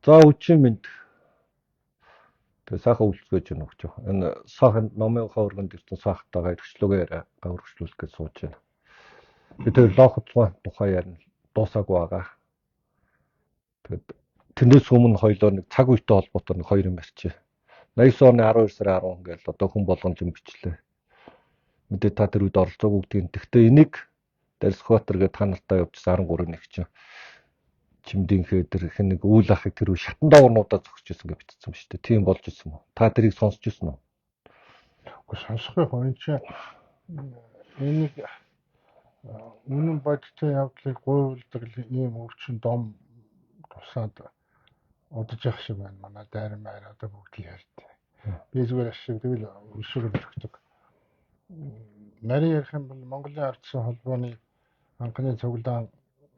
За үчим минь тэгээ сайхан үйлчлэж байна гэж байна. Энэ сайхан номын хаврганд ирсэн сайхтайгаа ирчлүүгээр гаврагчлуулах гэж сууж байна. Би тэр лохоцгоо тухай ярина. Дуусаагүй байгаа. Тэгэд тэрнээс өмнө хоёлоо нэг цаг үетэй холбоотой нэг хоёр юм ярьчих. 89 оны 12 сарын 10 гээл одоо хүн болгон юм бичлээ. Мэдээ та тэр үед оролцоогүй гэдгийг. Гэхдээ энийг Далсхватер гэдэг та нартай явуулсан 13 нэг чинь чимдийнхээ тэр их нэг үйл ахыг тэр шатан доорнуудаа зогсож ирсэн гэж бичсэн ба шүү дээ. Тийм болж ирсэн мó. Та тэрийг сонсч ирсэн үү? Уу сонсохгүй хүн чинь энийг үнэн бодтой явдлыг гуйвалдаг ийм өвчин дом тусаад удаж явах шиг байна. Манай дайран байр одоо бүгд л ярьдаг. Би зүгээр ашиг тэгэл өсвөр өгдөг. Нарийн ярих юм бол Монголын ардсан холбооны анхны цуглаан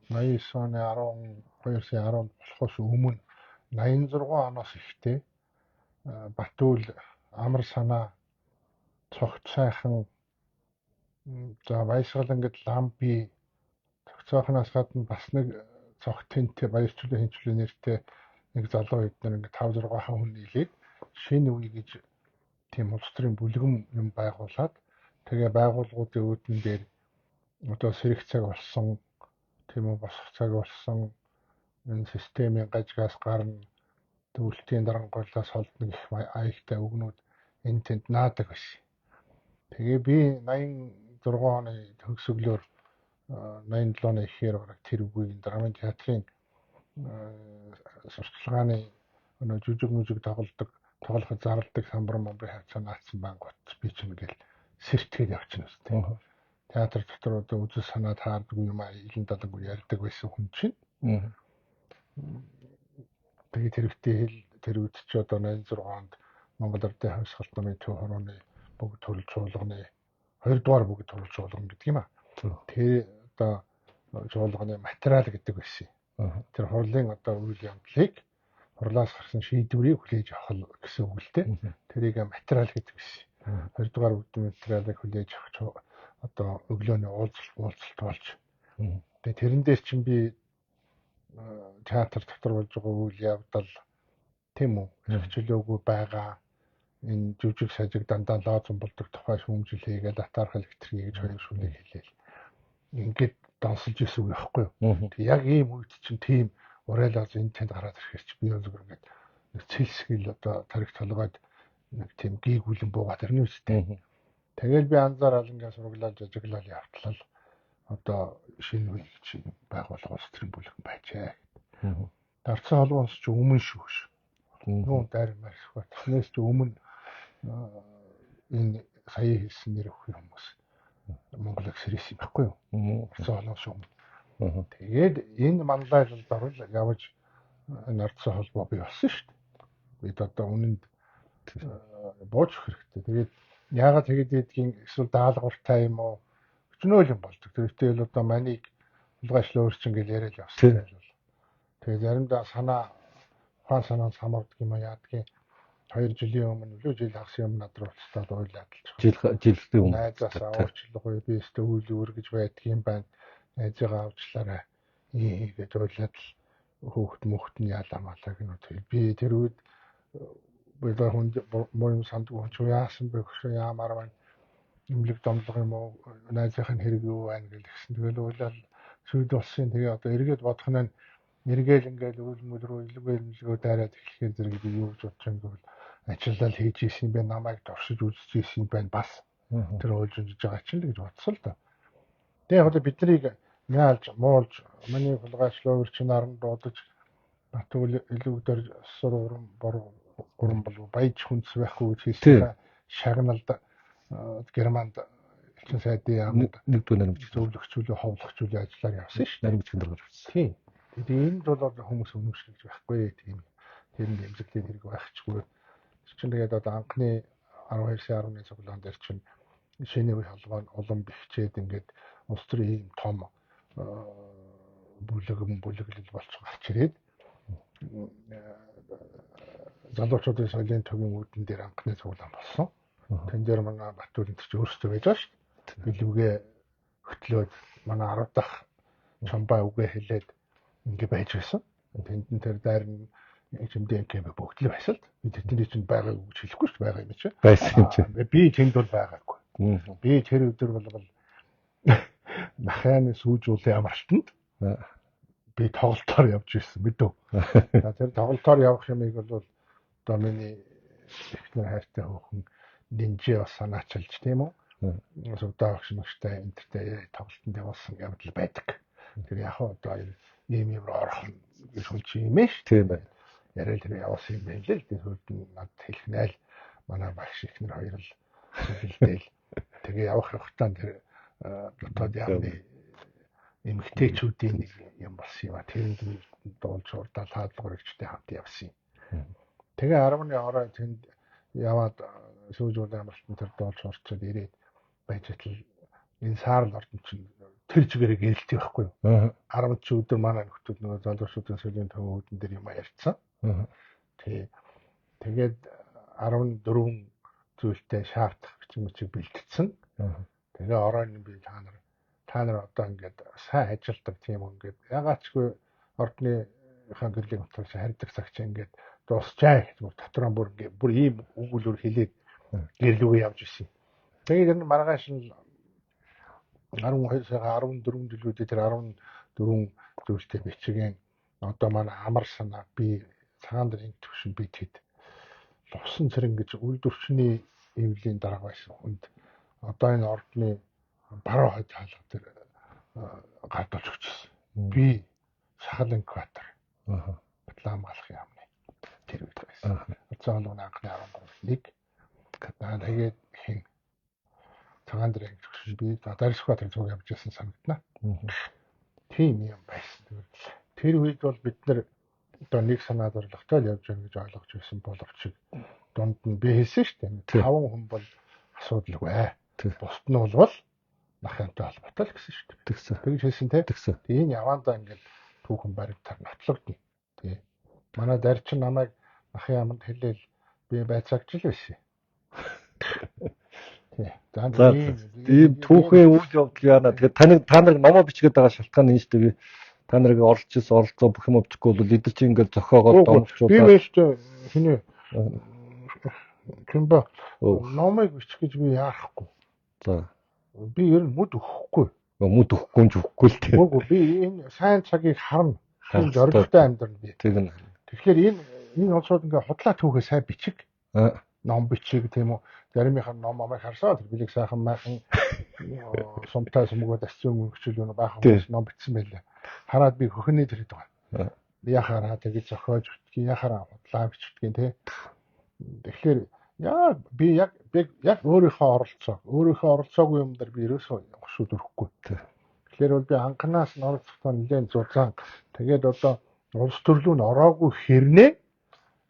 89 оны 12 сарын 10-нд болохоос өмнө 86 оноос ихтэй Батүл амар санаа цогт сайхан за баясгал ингээд ламби цогцоохноос гадна бас нэг цогт тэнтэй баярчлалын хинчлийн нэртэй нэг залуу хэд нэг 5-6 хүн нийлээд шинэ үе гэж тийм улс төрийн бүлгэм юм байгуулад тэгээ байгууллагуудын үүдэн дээр одоо сэрэх цаг болсон тийм үү босох цаг болсон энэ системийн гажгаас гарна дүүлтийн дарангуулаас холдно гэх аягтай үгнүүд энэ тэнд наадаг байсан. Тэгээ би 86 оны төгсгөлөөр 87 оны ихээр бараг тэр үгийг драмын театрын сурталчилгааны өнөө жүжиг мүжиг тоглоход зарладаг самбар момбри хавцаа наацсан бангууд би ч ингээл сэртгээд явчихна үстэй. Театр дотор одоо үзэл санаа таардаг юм аа илэн далангүй ярьдаг байсан хүн чинь. Тэгээ тэр үед ч одоо 86 онд Монгол Ардын хавьсгалт намын төв хорооны бүгд төрөл чуулганы 2 дугаар бүгд төрөл чуулган гэдэг юм аа. Тэр одоо чуулганы материал гэдэг байсан. Тэр хурлын одоо үйл явдлыг хурлаас гарсан шийдвэрийг хүлээж авах гэсэн үг л дээ. Тэрийг материал гэдэг байсан. 2 дугаар бүгд материалыг хүлээж авах одоо өглөөний уулзалт болж. Тэгээ тэрэн дээр чинь би театр дотор болж байгаа үйл явдал тийм үү хөвчлөөгүй байгаа энэ жүжиг сажиг дандаа лоозон болдог тухай шүүмжил хийгээл атаархал хэтэрхий гэж хоёр шүлэг хэлээл ингээд донсолж ирсэн үг байхгүй юу. Тэг яг ийм үед чинь тийм урайлаас энэ тэнд гараад ирэхээр чи би зүгээр ингээд нэг цэлсгэл одоо тарих толгойд нэг тийм гийгүүлэн буугаад ирнэ үстэй. Тэгэл би анзаарал ингээд сураглал жижиглал явтлал одоо шинэ үе гэж байгуулга улс төрийн бүлэг байжээ. Дарцсан холбоос ч өмнө шүү. Нүүн дайран марсах батснаас ч өмнө энэ сая хэлсэн нэр өгөх хүмүүс Монгол эксэрээс юм байхгүй юу? Дарцсан холбоос өмнө. Тэгээд энэ манлайлалд орол явж энэ ардсан холбоо бий болсон шүү дээ. Бид одоо үнэнд бууж хэрэгтэй. Тэгээд яагаад тэгээд гэдгийг эсвэл даалгавартай юм уу? Өчнөөл юм болдог. Тэртэл одоо манийг хулгайчлаа өөрчин гэж яриад явсан. Тэгээ заримдаа ухаан санаа самардаг юм яадгийн 2 жилийн өмнө жил хагас юм над руу уцтаад ойлаад л жилдээ өмнө найзаас аваачлахгүй би өстө үйл өөр гэж байдаг юм байна. Найзыгаа авчлаарай гэж ойлаад л хөөхт мөхт нь яалаа малаа гэнэ. Би тэр үед бэлээ хүн муу юм сандгүй хүн яасан бэ гэж яамаар байна. Имлэг домлого юм уу найзынхын хэрэг юу байна гэлсэн. Тэгэл ойлаад сүйд болсон. Тэгээ одоо эргээд бодох нь нэргээл ингээл үйлмэл рүү илгөө дайраад эхлэхээр зэрэг би юу гэж бодож байгаа юм бол ажиллал хийж ийсэн бэ намайг дуршиж үзэж ийсэн байна бас тэр ойлж байгаа чинь л гэж бодсон л да. Тэгээ одоо бид нарыг яалж муулж маний хулгайчлаа өөр чинь наран дуудаж Батүл илүүдээр сургуурн гурван болов баяж хүнс байхгүй гэж хэлсэн шагналд Германд элчин сайдын яамд нэг дүү нарийн зөвлөгчүүлээ ховлогчүүлээ ажиллаар явсан шүү. Нарийн бичгийн даргаар явсан. Тийм. Тэгээд энд бол хүмүүс өнөмшлж байхгүй тийм. Тэр нь эмзэглийн хэрэг байхчгүй. Чинь тэгээд одоо анхны 12 сарын 10-ны цуглаан дээр чинь шинэ үе холбоо нь улам бэхжээд ингээд улс төрийн том бүлэглэл болж гарч ирээд залуучуудын соёлын төвийн үүдэн дээр анхны цуглаан болсон. Тэн дээр манай Батүл энэ ч өөрсдөө байж байгаа шүү дээ. Билүүгээ хөтлөөд манай 10 дахь чамбаа үгээ хэлээд ингэ байж байсан. Тэнд нь тэр дайрн HMD кемп бүгд л байсан л би тэдний чинь байгааг гэж хэлэхгүй шүү байгаа юм чи байсан юм чи. Би тэнд бол байгаагүй. Би тэр өдөр бол нахааны сүүжүүлээ амралтанд би тоглолтоор явж ирсэн мэдв. Тэр тоглолтоор явах юмыг бол одоо миний ихнэр хайртай хүүхэн нинжи бас санаачилж тийм үү. Сувдаа багш нөхдөй энтертэй тоглолтод явуулсан явдал байдаг. Тэр яг одоо ийм юм орох гэж хүч юм ээ шүү. Тийм байна. Яриад тэр явуулсан юм байна л дээ. Хөлд нь над хэлэх найл манай багш ихнэр хоёр л хэлдээл. Тэгээ явах явахтаа тэр дотоод яамны эмгтээчүүдийн нэг юм болсон юм а. Тэрэнд дуулж урдаал хаалгуурчтай хамт явсан юм. Тэгээ 10-ны орой тэнд яваад сүүжүүлээ амралтанд тэр дуулж орчод ирээд байж тал энэ саарл ордон чинь тэр чигээрээ гэрэлтэй байхгүй юу? 10 ч өдөр манай нөхдүүд нөгөө залуучуудын сөлийн төвөөдөн дээр юм ярьцсан. Тэгээд 14 зүйлтэй шаардах бичиг мчиг бэлтгэсэн. Тэгээ оройн би та нар одоо ингээд сайн ажилтдаг тийм ингээд ягаачгүй ордны хаан гэрлийг утгаас харьдаг цагч ингээд дуусчаа гэж дотроо бүр ийм өгүүлбэр хэлээд гэрлүүгээ явж исэн. Тэгээд энэ маргааш нь 12 сая 14 жилүүдээ тэр 14 зүйлтэй бичгийн одоо манай амар санаа би цагаан дэрийн төвшин би тэд лувсан цэрэн гэж үйлдвэрчний эвлийн дарга байсан хүнд одоо энэ ордны баруун хойд хаалга тэр гардуулж өгчсэн. Би сахал инкватор батлан малах юмны тэр үед байсан. Цаан дуун анхны 13-ыг тэгээд хин цагаан дэрийн төвшин би дарсхватер зүг явж байсан санагдана. Тийм юм байсан. Тэр үед бол бид нар одоо нэг санаад орлоготой л явж байгаа гэж ойлгож байсан боловч дунд нь би хэлсэн шүү дээ. 5 хүн бол асуудалгүй. Бусд нь бол нахантай холбоотой л гэсэн шүү дээ. Тэгж хэлсэн те. Энэ явандаа ингээд түүхэн баригдаар нотлогдно. Тий. Манай дарчин намайг нахын аманд хэлээл би байцаагч л байсан. Тийм түүхийн үйл явдал яана. Тэгээд та нар номоо бичгээд байгаа шалтгаан энэ шүү дээ. Та нарыг оролж ирсэн оролцоо бүх юм өвдөхгүй бол эдэл чи ингээд зохиогоод домжуулаад. Би мэт хинэ кэмбэ номыг бичих гэж би яахгүй. За. Би ер нь мүд өгөхгүй. Мүд өгөхгүй нь өгөхгүй л тийм. Үгүй би энэ сайн цагийг харна. Энэ зоригтой амьдрал би. Тийм. Тэгэхээр энэ олсууд ингээ худлаа түүхээ сайн бичих. Ном бичиг тийм үү. Заримынх нь ном амыг харсаа тэр билег сайхан майхан сумтай сумгууд асцсан хөвчл юу баахан ном бичсэн байлаа. Хараад би хөхний тэрэд байгаа. Яхаараа тэгж зохиож ütгий яхаараа худлаа бичдгийг тий. Тэгэхээр би яг өөрийнхөө оролцоогүй юм дээр би ерөөсөө гушууд өрөхгүй. Тэгэхээр бол би анханаас нь оролцохдоо нэлээд зузаан. Тэгээд одоо улс төрлөө нь ороогүй хэрнээ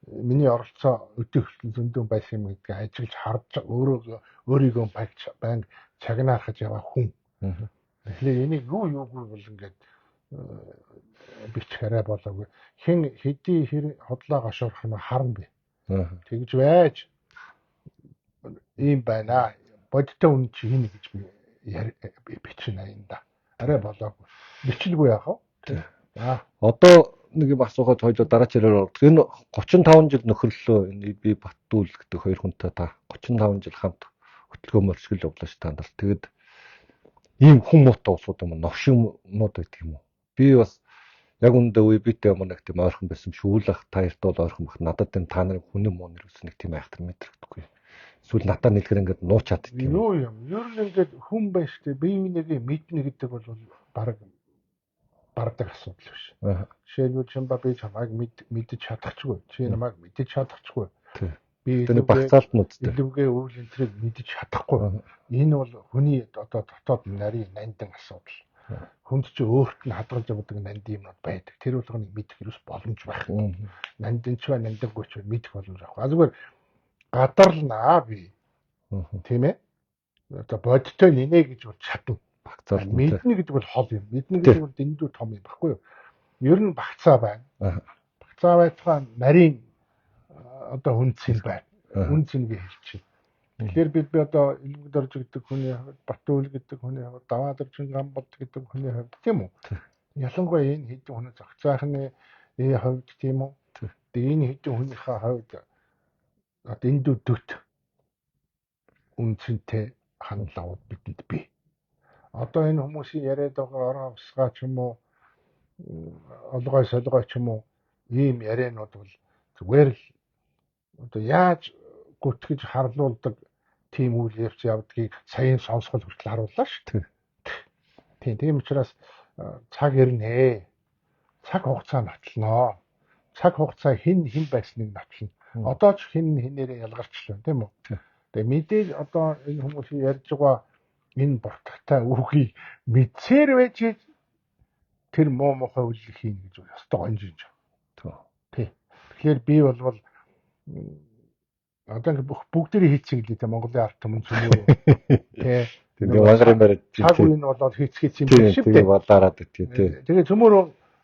миний оролцоо өдөртөл зөндөн байсан юм гэдгийг ажиглаж харж өөрийгөө баян чагнаахаж яваа хүн. Тэгэхээр энийг юугүй бол ингээд бичих арай болоогүй. Хэн хэдий хотлоо гашуурах нь харна би. Тэгж байж ийм байна. Бодтой үн чи хийнэ гэж би бичнэ энэ да. Арай болоогүй. Бичлгүй яах вэ? Одоо нэг юм асуухад хоёул дараа чирээр ордог. Энэ 35 жил нөхөрлөө энэ би Баттүүл гэдэг хоёр хүнтэй та 35 жил хамт хөтөлгөө мөрсгөл явуулж та нар. Тэгэд ийм хүн муутай усууд юм новшиннууд байдаг юм уу? Би бас яг үндэ үе битэй юм нэг тийм ойрхон байсан шүүлэх таярт бол ойрхон бах. Надад тийм та нарын хүний муу нэр үс нэг тийм айхтар мэдрэгдэхгүй. Эсвэл надад нэлгэр ингээд нуучаад идэх юм. Юу юм? Ер нь ингээд хүн байж тээ бие бинийгээ мэднэ гэдэг бол баг бардах асуудал биш. Жишээлбэл чамба би чамайг мэдэж чадахчгүй. Чи намайг мэдэж чадахчгүй. Би тэр багцаалтнуудтай. Илүүгээ үйл энтрийг мэдэж чадахгүй. Энэ бол хүний одоо дотоод нарийн нандин асуудал. Хүнд чи өөрт нь хадгалж явдаг нандин юмнууд байдаг. Тэр болгоныг мэдэх ерөөс боломж байхгүй. Нандин ч бай нандингүй ч мэдэх боломж байхгүй. Зүгээр гадарлнаа би. Тийм ээ. Одоо бодтой нинэ гэж бол чадна. Багцаалт мэднэ гэдэг бол хол юм. Мэднэ гэдэг бол дэндүү том юм баггүй юу? Ер нь багцаа байна. Багцаа байтугай нарийн одоо хүнцэн байна. Хүнцэнгээ хэлчих. Тэгэхээр бид одоо Илмэг дорж гэдэг хүний хувьд, Батүүл гэдэг хүний хувьд, Даваадоржин Гамбод гэдэг хүний хувьд тийм үү? Ялангуяа энэ хэдэн хүний зохицохны хувьд тийм үү? Тэгээ энэ хэдэн хүнийхээ хувьд одоо энэ дөт үнцэнтэй хандлагууд бидэнд бий. Одоо энэ хүмүүсийн яриад байгаа орон авсгаа ч юм уу олгой солгой ч юм уу ийм ярианууд бол зүгээр л одоо яаж гүтгэж харлуулдаг тийм үйл явц явдгийг саяын сонсгол хүртэл харууллаа шүү дээ. Тийм учраас цаг ирнэ. Цаг хугацаа натлнаа. Цаг хугацаа хэн байсныг натлна. Одоо ч хэн хинээрээ ялгарчлаа тийм үү? Тэгээ мэдээж одоо энэ хүмүүсийн ярьж байгаа энэ буртагтай үгийг мэдсээр байж тэр муу мухай үйл хийн гэж өстой гонжиж байгаа. Тий. Тэгэхээр би бол одоо бүгдээрээ хийчихсэн гэлээ те Монголын ард түмэн зүмөө тий. Тэгээ вагрын барьж цаг үе нь болоод хийцгээч юм биш үү? Тэгээ болоораад тий. Тэгээ цөмөр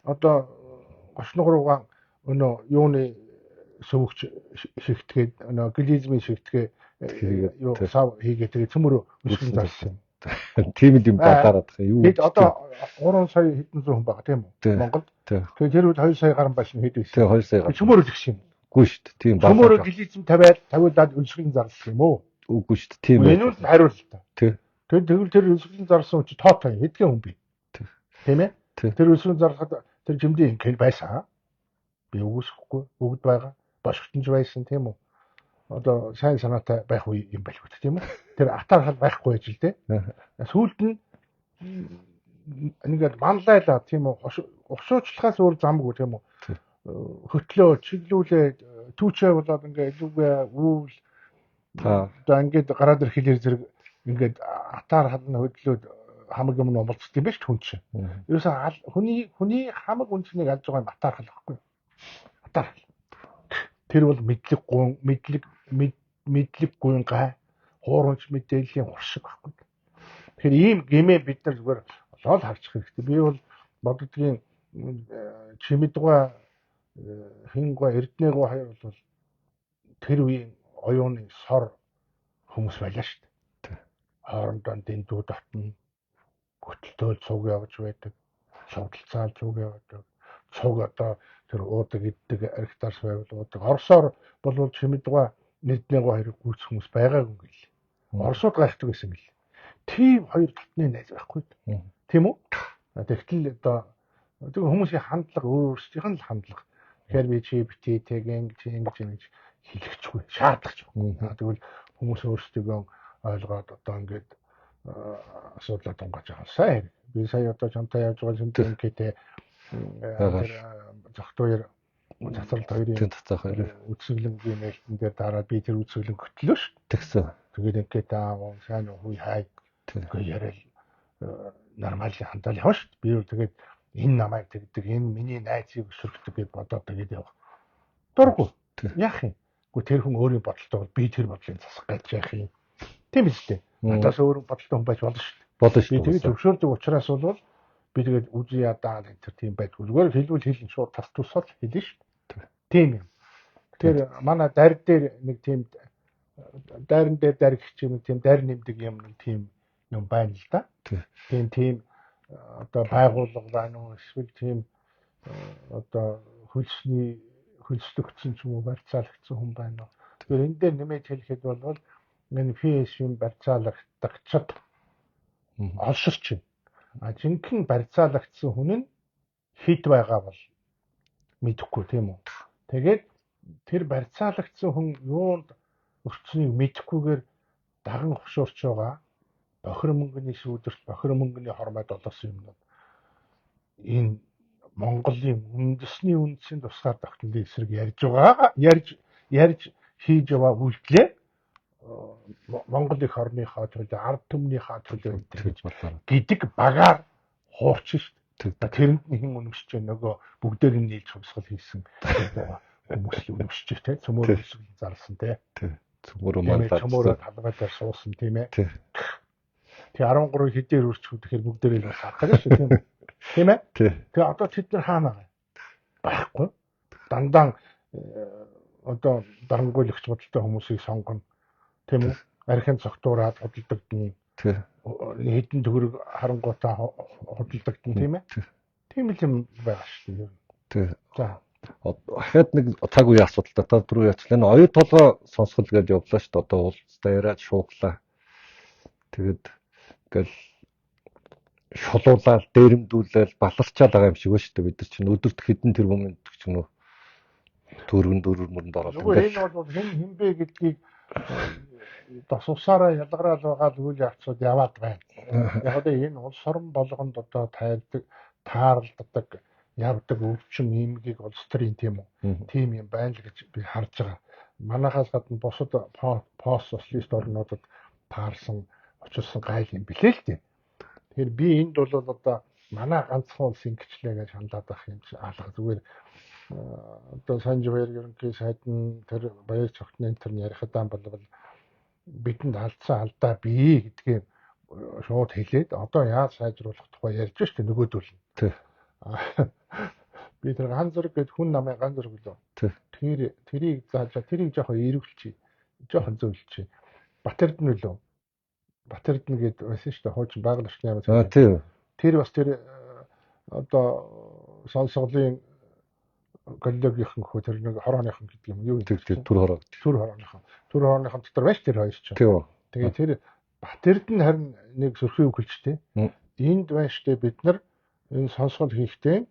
одоо гошног руугаа өнөө юуны сөвөгч шигтгээд өнөө глизмийн шигтгээ юу сав хийгээ тэгээ цөмөр өсгөн зарсан. Тийм юм болоораад юу. Хэд одоо 3 сая хэдэн зуун хүн байгаа тийм үү? Монголд. Тэгээ тэр үед 2 сая гаруй байсан хэд байсан? Тэгээ 2 сая. Цөмөр л гэх юм. Үгүй шүү дээ. Тийм баг. Цөмөр глизм 50-аад өсгөн зарлсан юм уу? Үгүй шүү дээ. Тийм. Энэ нь хариултаа. Тий. Тэгвэл тэр өсгөн зарсан чи тоотой хэдхэн хүн бий? Тийм ээ? Тэр өсгөн зарлахад тэр жимдийн ингээл байсан. Би үгүйсэхгүй бүгд байгаа. Бошгтонж байсан тийм үү? Одоо сайн санаатай байх үе юм байлгүй тийм үү? Тэр атаар хал байхгүй байж л дээ. Сүүлд нь ингээд манлайлаа тийм үү? Угшуучлахаас өөр замгүй тийм үү? Хөтлөө чиглүүлээ түүчээ болоод ингээд илүүгээ үүл одоо ингээд гараад ирэхлээр зэрэг ингээд атаар хална хөдлөөд хамаг юм номолцд юм биш хүн чинь. Ерөөсөө хүний хамаг үнцнийг алж байгаа юм атаар хал байхгүй. Атаар. Тэр бол мэдлэг гуйн гай хуурамч мэдээллийн хуршиг байхгүй. Тэгэхээр ийм гэмээ бид нар зүгээр олоод харчих хэрэгтэй. Би бол боддгийн чимэдгаа хингва эрдэнэгаа хоёр бол тэр үеийн оюуны сор хүмүүс байлаа шүү дээ. Хоорондоо дэндүү дотно хөтөлтөөл цуг явж байдаг. Шавдалцаал цуг явдаг. Цуг одоо тэр уудаг иддэг архитарс байвал уудаг. Оросоор бол чимэдгаа эрдэнэгаа хоёр гүйц хүмүүс байгаагүй юм гээл. Оросууд гайхдаг байсан гээл. Тийм хоёр дотны найз байхгүй. Тийм үү? Тэгтэл одоо хүмүүсийн хандлага өөрсдийнх нь л хандлага. Тэгэхээр би чи битээтэй ингэж хэлэхчгүй шаардлагач. Тэгвэл хүмүүс өөрсдөө ойлгоод одоо ингээд асуудлаа тунгааж байгаа. Сайн. Би сая одоо чамтай явж байгаа синтенкэтэй зохтойр цацралт хоёрын үсгэлэнгийн нээлтэн дээр дараа би тэр үсгэлэн хөтлөө ш. Тэгсэн. Тэгээд ингээд сайн уу хай. Тэгээд яриад нормал хандаад яваа ш. Би тэгээд энэ намайг тэгдэг, энэ миний найзыг өсөргдөг гэж бодоод тэгээд явах. Дурггүй. Яах юм? Гэхдээ тэр хүн өөрийн бодолтой бол би тэр бодлыг засах гэж яах юм? Тийм биз дээ. Надаас өөр бодолтой хүн байж болно шүү дээ. Болно шүү. Би тэгээд зөвшөөрдөг учраас бол би тэгээд үгүй ядаа энэ тийм байдгүй. Зүгээр хэлбэл хэлэн шууд тас тусаад хэлнэ шүү дээ. Тийм юм. Тэр манай дарь дээр нэг тийм дайрн дээр даригч юм тийм дайр нэмдэг юм нэг тийм юм байна л да. Тийм одоо байгууллага байна уу эсвэл тийм одоо хөлслөгдсөн ч юм уу барьцаалагдсан хүн байна уу. Тэгэхээр энэ дээр нэмээд хэлэхэд бол энэ фэшн барьцаалагдагчд олширч байна. Жинхэнэ барьцаалагдсан хүн нь хэд байгаа бол мэдэхгүй тийм үү. Тэгээд тэр барьцаалагдсан хүн юунд өрцнийг мэдэхгүйгээр даган хошуурч байгаа. Бохир мөнгөний сүүдэрт бохир мөнгөний хормойд олсон юмнууд энэ Монголын үндэсний үндсийн тусгаар тогтнолын эсрэг ярьж хийж яваа үйлдэлээ Монгол их орныхоо төлөө ард түмнийхээ төлөө гэдэг багаар хуурч шүү дээ. Тэрэнд нэгэн үнэмшиж нөгөө бүгдээр нь нийлж хувьсгал хийсэн хүмүүс үнэмшиж те цөмөр өсгөл зарласан те. Цөмөр талбай дээр суусан тийм ээ. Тэгээ 13 хэдээр үрчгүй тэгэхээр бүгдээрээ л харах гэж шүү тийм үү? Тийм ээ? Тэгээ одоо тэд нар хаана байхгүй. Дандаа одоо дарангуйлагч бодолтой хүмүүсийг сонгоно. Тийм үү? Архин цогтуураад хөдөлдөгдөн. Хэдэн төгрөг харангуйтаа хөдөлдөгдөн тийм ээ? Тийм л юм байгаа шүү дээ. За. Ахаад нэг цаг үеийн асуудалтай та түрүү яцлаа. Энэ оюу толгой сонсгол гэж явлаа шүү дээ. Одоо уулзтай яриад шууглаа. Тэгээд ингээл шулуулаад дээрэмдүүлэл баларчаад байгаа юм шиг ба шүү дээ. Бид нар чинь өдөрт хэдэн тэрбум ч гэх юм уу дөрвөнд ороод Зүгээр энэ бол хэн бэ гэдгийг досусаараа ялгараад байгаа л үйл явцууд яваад байна. Яг одоо энэ улс орон болгонд одоо тааралддаг явдаг өвчин иймгийг улс төрийн тийм үү тийм юм байна л гэж би харж байгаа. Манайхаас гадна бусад пост социалист орнуудад таарсан очилсан гайл юм билээ л дээ. Тэгэхээр би энд бол одоо манай ганцхан улс ингэчлээ гэж хандаад байх юм чи алга зүгээр одоо Санж Баяр ерөнхий сайд нь тэр баяр цогтны энэ ярихадаа болвол бидэнд алдсан алдаа бий гэдгийг шууд хэлээд одоо яаж сайжруулах тухай ярьж штэ нөгөөдөл нь. Би тэр ганц зэрэг гэд хүн намын ганц зэрэг лөө. Тэрийг зааж тэрийг жоохон эргэлчих. Жоохон зөвлөж. Батэрдэн үлээ. Батэрдэн гэд байсан штэ хуучин байгаль орчны яамаа. Тийм. Тэр бас тэр одоо сонсголын коллегийнхэн хөө тэр нэг хорооныхан гэдэг юм юу гэдэг түр хорооныхан дотор байж тэр хоёр ч. Тэгээ тэр Батэрдэн харин нэг сөрхий өгүүлжтэй. Энд байштай бид нар энэ сонсгол хийхдээ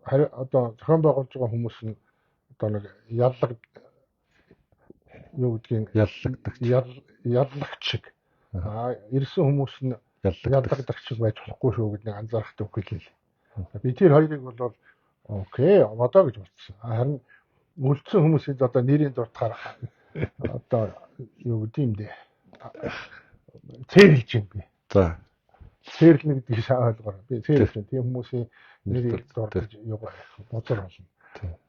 одоо зохион байгуулж байгаа хүмүүс нь одоо нэг яллаг юу гэдгийг яллагч шиг ирсэн хүмүүс нь яллагдагч шиг байж болохгүй шүү гэдэг нэг анзаарахтай өгүүлээ. Би тэр хоёрыг бол окей одоо гэж бодсон. Харин үлдсэн хүмүүсийн одоо нэрийн дуртахаар одоо юу гэдэг юм бэ? Цэрлж юм би. За. Цэрлнэ гэдгийг сайн ойлгоорой. Би цэрлж юм. Тийм хүмүүсийн нэрийг дурдж юу бозор болно.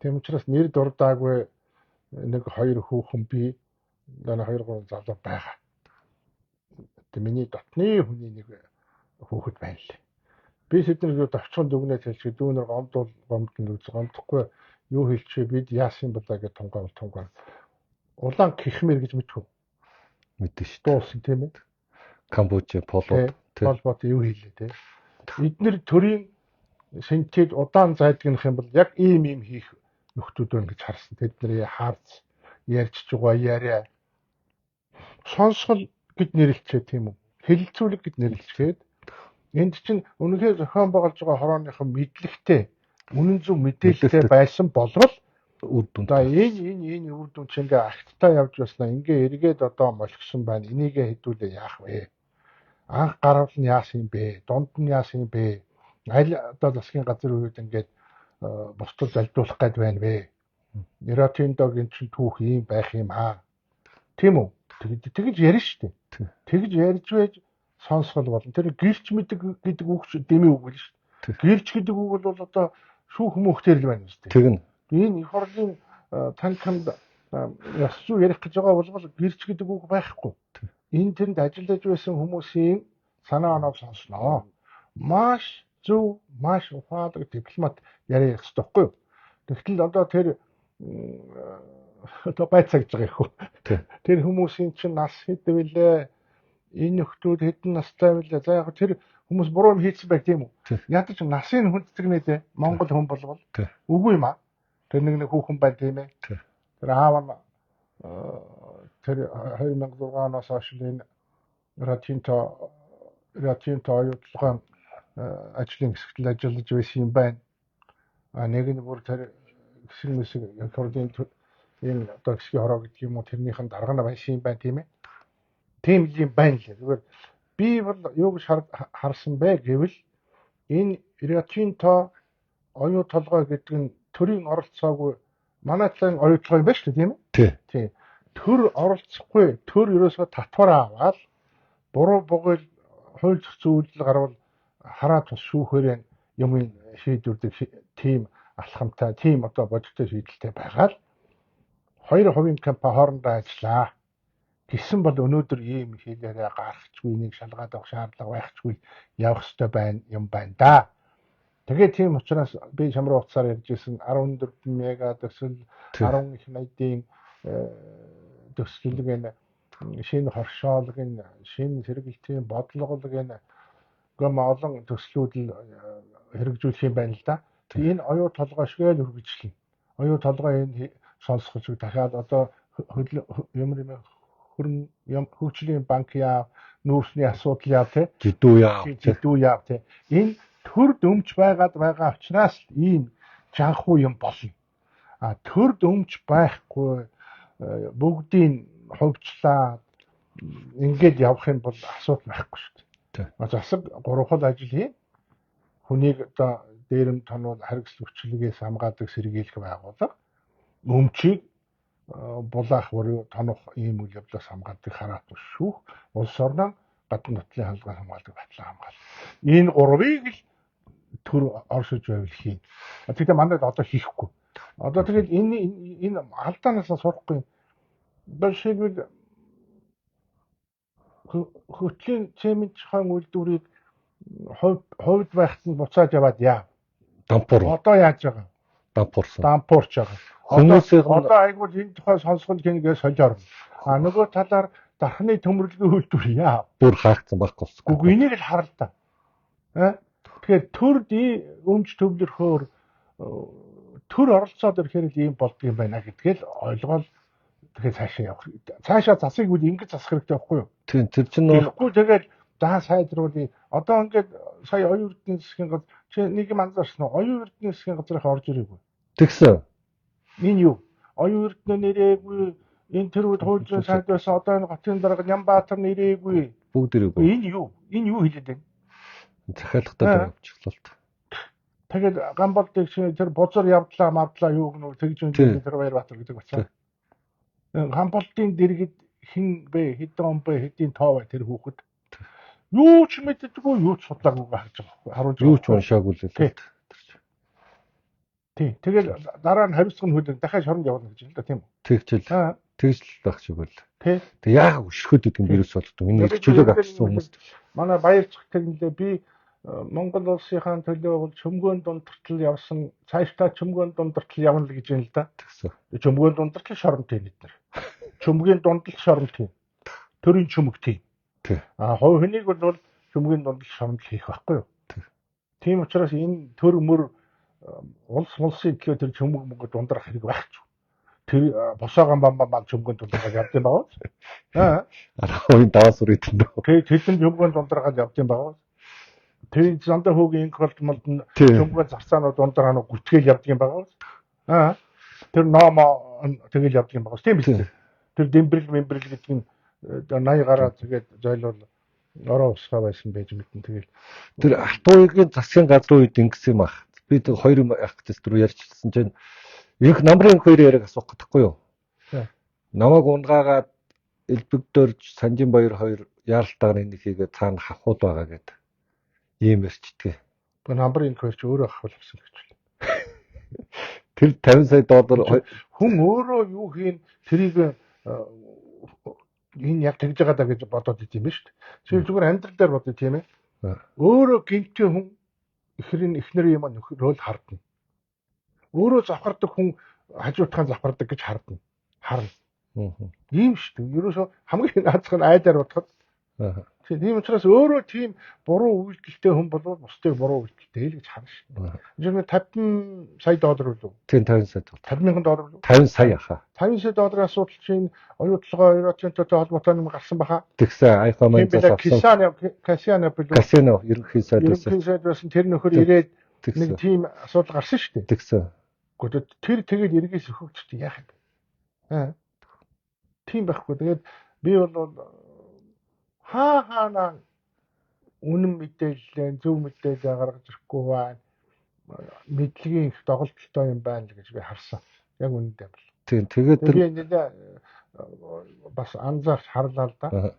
Тийм учраас нэр дурдаагүй нэг хоёр хүүхэн би манай 2-3 залуу байгаа. Тэгээ миний дотны хүний нэг хүүхэд байна лээ. Би сэднэр товчхон дүгнэж хэлчих дүүнэр гомдол гомдно гэж гомдохгүй юу хэлчихээ бид яасан болоо гэж тунгаа улаан Кхмер гэж мэдв. Мэдэн шүү. Дуусан тийм ээ. Камбож, Полбот юу хийлээ те. Эднэр төрийн синтез удаан зайдгийнх юм бол яг ийм хийх нөхдүүд байна гэж харсан. Тэдний хаарц ярьж байгаа яриа. Сонсгол гэд нэрлэлчээ тийм үү. Хэлэлцүүлэг гэд нэрлэлчгээд энд чинь үнэхээр зохион байгуулж байгаа хорооныхон мэдлэгтэй үнэн зөв мэдээлэлтэй байсан болвол үр дүн. За энэ үр дүн чинь ингээ агттай явж басна. Ингээ эргээд одоо молгсон байна. Энийгээ хэдүүлээ яах вэ? Анх гарвал нь яасан юм бэ? Дунд нь яасан юм бэ? Аль одоо засгийн газар үед ингээд бусдад залдуулах гээд байна вэ? Нэротиндогийн чинь түүх юм байх юм аа. Тийм үү? Тэгж ярина шүү дээ. Тэгж ярьж байж сонсгол болно. Тэр гэрч мэдэг гэдэг үг дэмий үг л шүү дээ. Гэрч гэдэг үг бол одоо шүүх мөхтөр л байна шүү дээ. Тэгнь. Энэ их хурлын танхимд яс зүй ярих гэж байгаа бол гэрч гэдэг үг байхгүй. Энэ тэнд ажиллаж байсан хүмүүсийн санаа оноог сонсноо. Маш зөв, маш ухаалаг дипломат яриа явах хэрэгтэй байхгүй юу? Тэгтэл одоо тэр одоо байцаагж байгаа их үү. Тэр хүмүүсийн чинь нас хэдвэлээ. Энэ нөхдүүд хэдэн настай байлаа. За яг тэр хүмүүс буруу юм хийсэн байх тийм үү? Ядаж насын хүндэтгнээ Монгол хүн болвол үгүй юм аа. Тэр нэг хүүхэн байна тийм ээ. Тэр аав нь тэр 2006 оноос хойш энэ Ратинто оюутлогын ажлын хэсэгт ажиллаж байсан юм байна. Нэг нь бүр тэр хэсэг мэсэг хурдын энэ одоо хэсгийн хороо гэдэг юм уу тэрнийхэн дарга нь байсан юм байна тийм ээ. Тийм юм байна л. Зүгээр би бол юу гэж харсан бэ гэвэл энэ Ратинто оюу толгой гэдэг нь төрийн оролцоогүй манай талын оюутлогоо юм байна шүү дээ тийм ээ. Тийм. Төр оролцохгүй төр ерөөсөө татвараа аваад буруу бугуйл хууль зүйн үйлдэл гарвал хараа тус шүүхээр юм шийдвэрдэг тийм алхамтай тийм одоо бодиттой шийдэлтэй байгаа л 2% компани хоорондоо ажиллаа. Гэсэн бол өнөөдөр ийм хийлээрээ гарахчгүй нэг шалгаад авах шаардлага байхчгүй явах ёстой байна юм байна да. Тэгээ тийм учраас би чамруу уцаар ярьж ирсэн 14 мега төсөл 10 их найдын төслөг энэ шинэ хоршоолог энэ шинэ хэрэглэлтийн бодлого энэ гом олон төслүүд л хэрэгжүүлэх юм байна л да. Энэ оюу толгой шигээл үргэлжлэн. Оюу толгой энэ сонсгож дахиад одоо ямар хөгжлийн банк яа, нүүрсний асуудал яа те. Жидүү яа те. Энэ төр дөмж байгаа учраас ийм жанхуу юм болно. Төр дөмж байхгүй бүгдийн хувьчлаа ингээд явах юм бол асуудал байхгүй шүү дээ. Засаг 3 хол ажил хийн. Хүнийг одоо дээрэм тонууд харгасл хүчлэгээс хамгаадаг сэргийлэх байгууллага өмчийг булаах буюу тонох ийм үйл явдлаас хамгаалдаг хараат шүүх улс орноо гадна нутгийн халдвар хамгаалдаг батлан хамгаалах. Энэ 3-ыг л төр оршиж байвал хийн. Тэгтээ манайд одоо хийхгүй. Одоо тэгээд энэ алдаанаасаа сурахгүй. Башигвд хөтлийн цемент хаан үйлдвэрийг хувьд байхад нь буцааж яваад яа. Дампуур. Одоо яаж байгаа? Дампуурч байгаа. Одоо айгуул энэ тухай сонсгол гингээ солиорно. Нөгөө талаар дархны төмөрлөгийн үйлдвэр яа. Бүр хаагдсан байхгүй. Үгүй энийг л харал та. Тэгэхээр төрд өмч төвлөрөхөөр төр оролцоод ирэхээр л ийм болдго юм байна гэдгээл ойлгоол тэгэхээр цаашаа явах. Цаашаа засыг үл ингэж засах хэрэгтэй байхгүй юу? Тийм тэр чинь нөхгүй тэгээд сайдруулъя. Одоо ингээд сая оюун эрдэнэ засгийн газар чи нэг юм анзаарсан уу? Оюун эрдэнэ засгийн газрынх орж ирээгүй. Тэгсэн. Энэ юу? Оюун эрдэнэ нэрээгүй. Энэ тэр үед хуулийн сайд байсан одоо энэ хотын дарга Нямбаатар нэрээгүй. Бүгд ирээгүй. Энэ юу? Энэ юу хэлээд байна? Захиалгатай явчихлаа. Тэгээд Гамболдыг тэр бузар явдлаа мавдлаа юу гэнэ тэгж энэ тэр Баярбаатар гэдэг бацаа. Гамболдын дэргэд хин бэ хэдэн он бэ хэдийн тоо бай тэр хүүхэд. Юу ч мэддэггүй юу ч судлаагүй харж байгаа. Харуулж юу ч уншаагүй л л. Тийм. Тэгээд дараа нь хариуцлага нь хөлөг дахиад шоронд явуулна гэж л да тийм үү? Тэгж л байх шиг бол. Тэг яа өшгөөд гэдэг юм вирус болдог. Энэ чөлөөг авчихсан хүмүүс. Манай баяр цогт тэглээ би Монгол улсынхаа төлөө чөмгөөн дундартал явсан цаашдаа чөмгөөн дундартал явна л гэж юм л да. Тэгсэн. Чөмгөөн дундартал шоронд тийм бид нар. Чөмгийн дундал шоронд тийм. Төрийн чөмөг тийм. Хувь хүнийг бол чөмгийн дундал шоронд хийх байхгүй юу? Тийм учраас энэ төр мөр улсын төлөө тэр чөмөг мөнгө дундрах хэрэг байх ч. Тэр босоогон бамбаа чөмгөөн дундраад явдсан байгаа. Хойн даваас үрэтэн дөө. Тэдэн чөмгөөн дундраад явдсан байгаа. Тэр зандаа хөөгийн инколт молд чөмгөөн зарцаанууд дундраанаа гүтгээл явдаг юм байгаа. Тэр номоо тэгэл явдаг юм байгаа. Тийм биз дээ. Тэр дембрэл гэдэг нь 80 гараа тэгээд зойлол ороо усгаа байсан байж мэдэн тэгэл. Тэр алтуугийн засгийн газрын үед ингэсэн юм ах. Би тэр 2 ах гэж түрүү ярьчихсан чинь их намрын 2 яриаг асуух гэдэггүй юу? Намайг унгаагаад элбэгдөрж Санжин Баяр 2 яаралтаар энийг хийгээд цаана хавхууд байгаа гэдэг. Ийм ярьчдгээ. Намрын 2 ч өөрөө авах болсон гэж байна. Тэр 50 сая доллар хүн өөрөө юу хийн тэрийг энэ яг тэгж байгаа даа гэж бодоод идэм биш үү? Зүгээр амьдрал дээр бодъё тийм ээ. Өөрөө гинтээ хүн эхнэр юм нөхрөөл хардна. Өөрөө завхардаг хүн хажуутхан завхардаг гэж харна. Ийм шүү дээ. Ерөөсөө хамгийн наацх нь айдаар бодоход. Тийм учраас өөрөө тийм буруу үйлдэлтэй хүн бол бусдыг буруу үйлдэлтэй л гэж харна шүү. Жишээ нь 50 сая доллар үлээ. Тийм 50 сая доллар. 50,000 доллар үлээ. 50 сая хаа. 50 сая долларын асуудал чинь оюутлогоо Евротентэй холбоотой юм гарсан баха. Тэгсэн iPhone-ын засаг. Касиано ерөнхий сайд байсан. Тэр нөхөр ирээд нэг тийм асуудал гарсан шүү дээ. Тэгсэн. Гэхдээ тэр тэгээд эргээс өгөхчтэй яах юм бэ? Тийм байхгүй. Тэгээд би бол хаана үнэн мэдээлэл, зөв мэдээлэл гаргаж ирэхгүй байна. Мэдлэгийн их доголдолтой юм байна л гэж би харсан. Яг үнэндээ бол. Тийм тэгээд би бас анзаарч харлаа л да.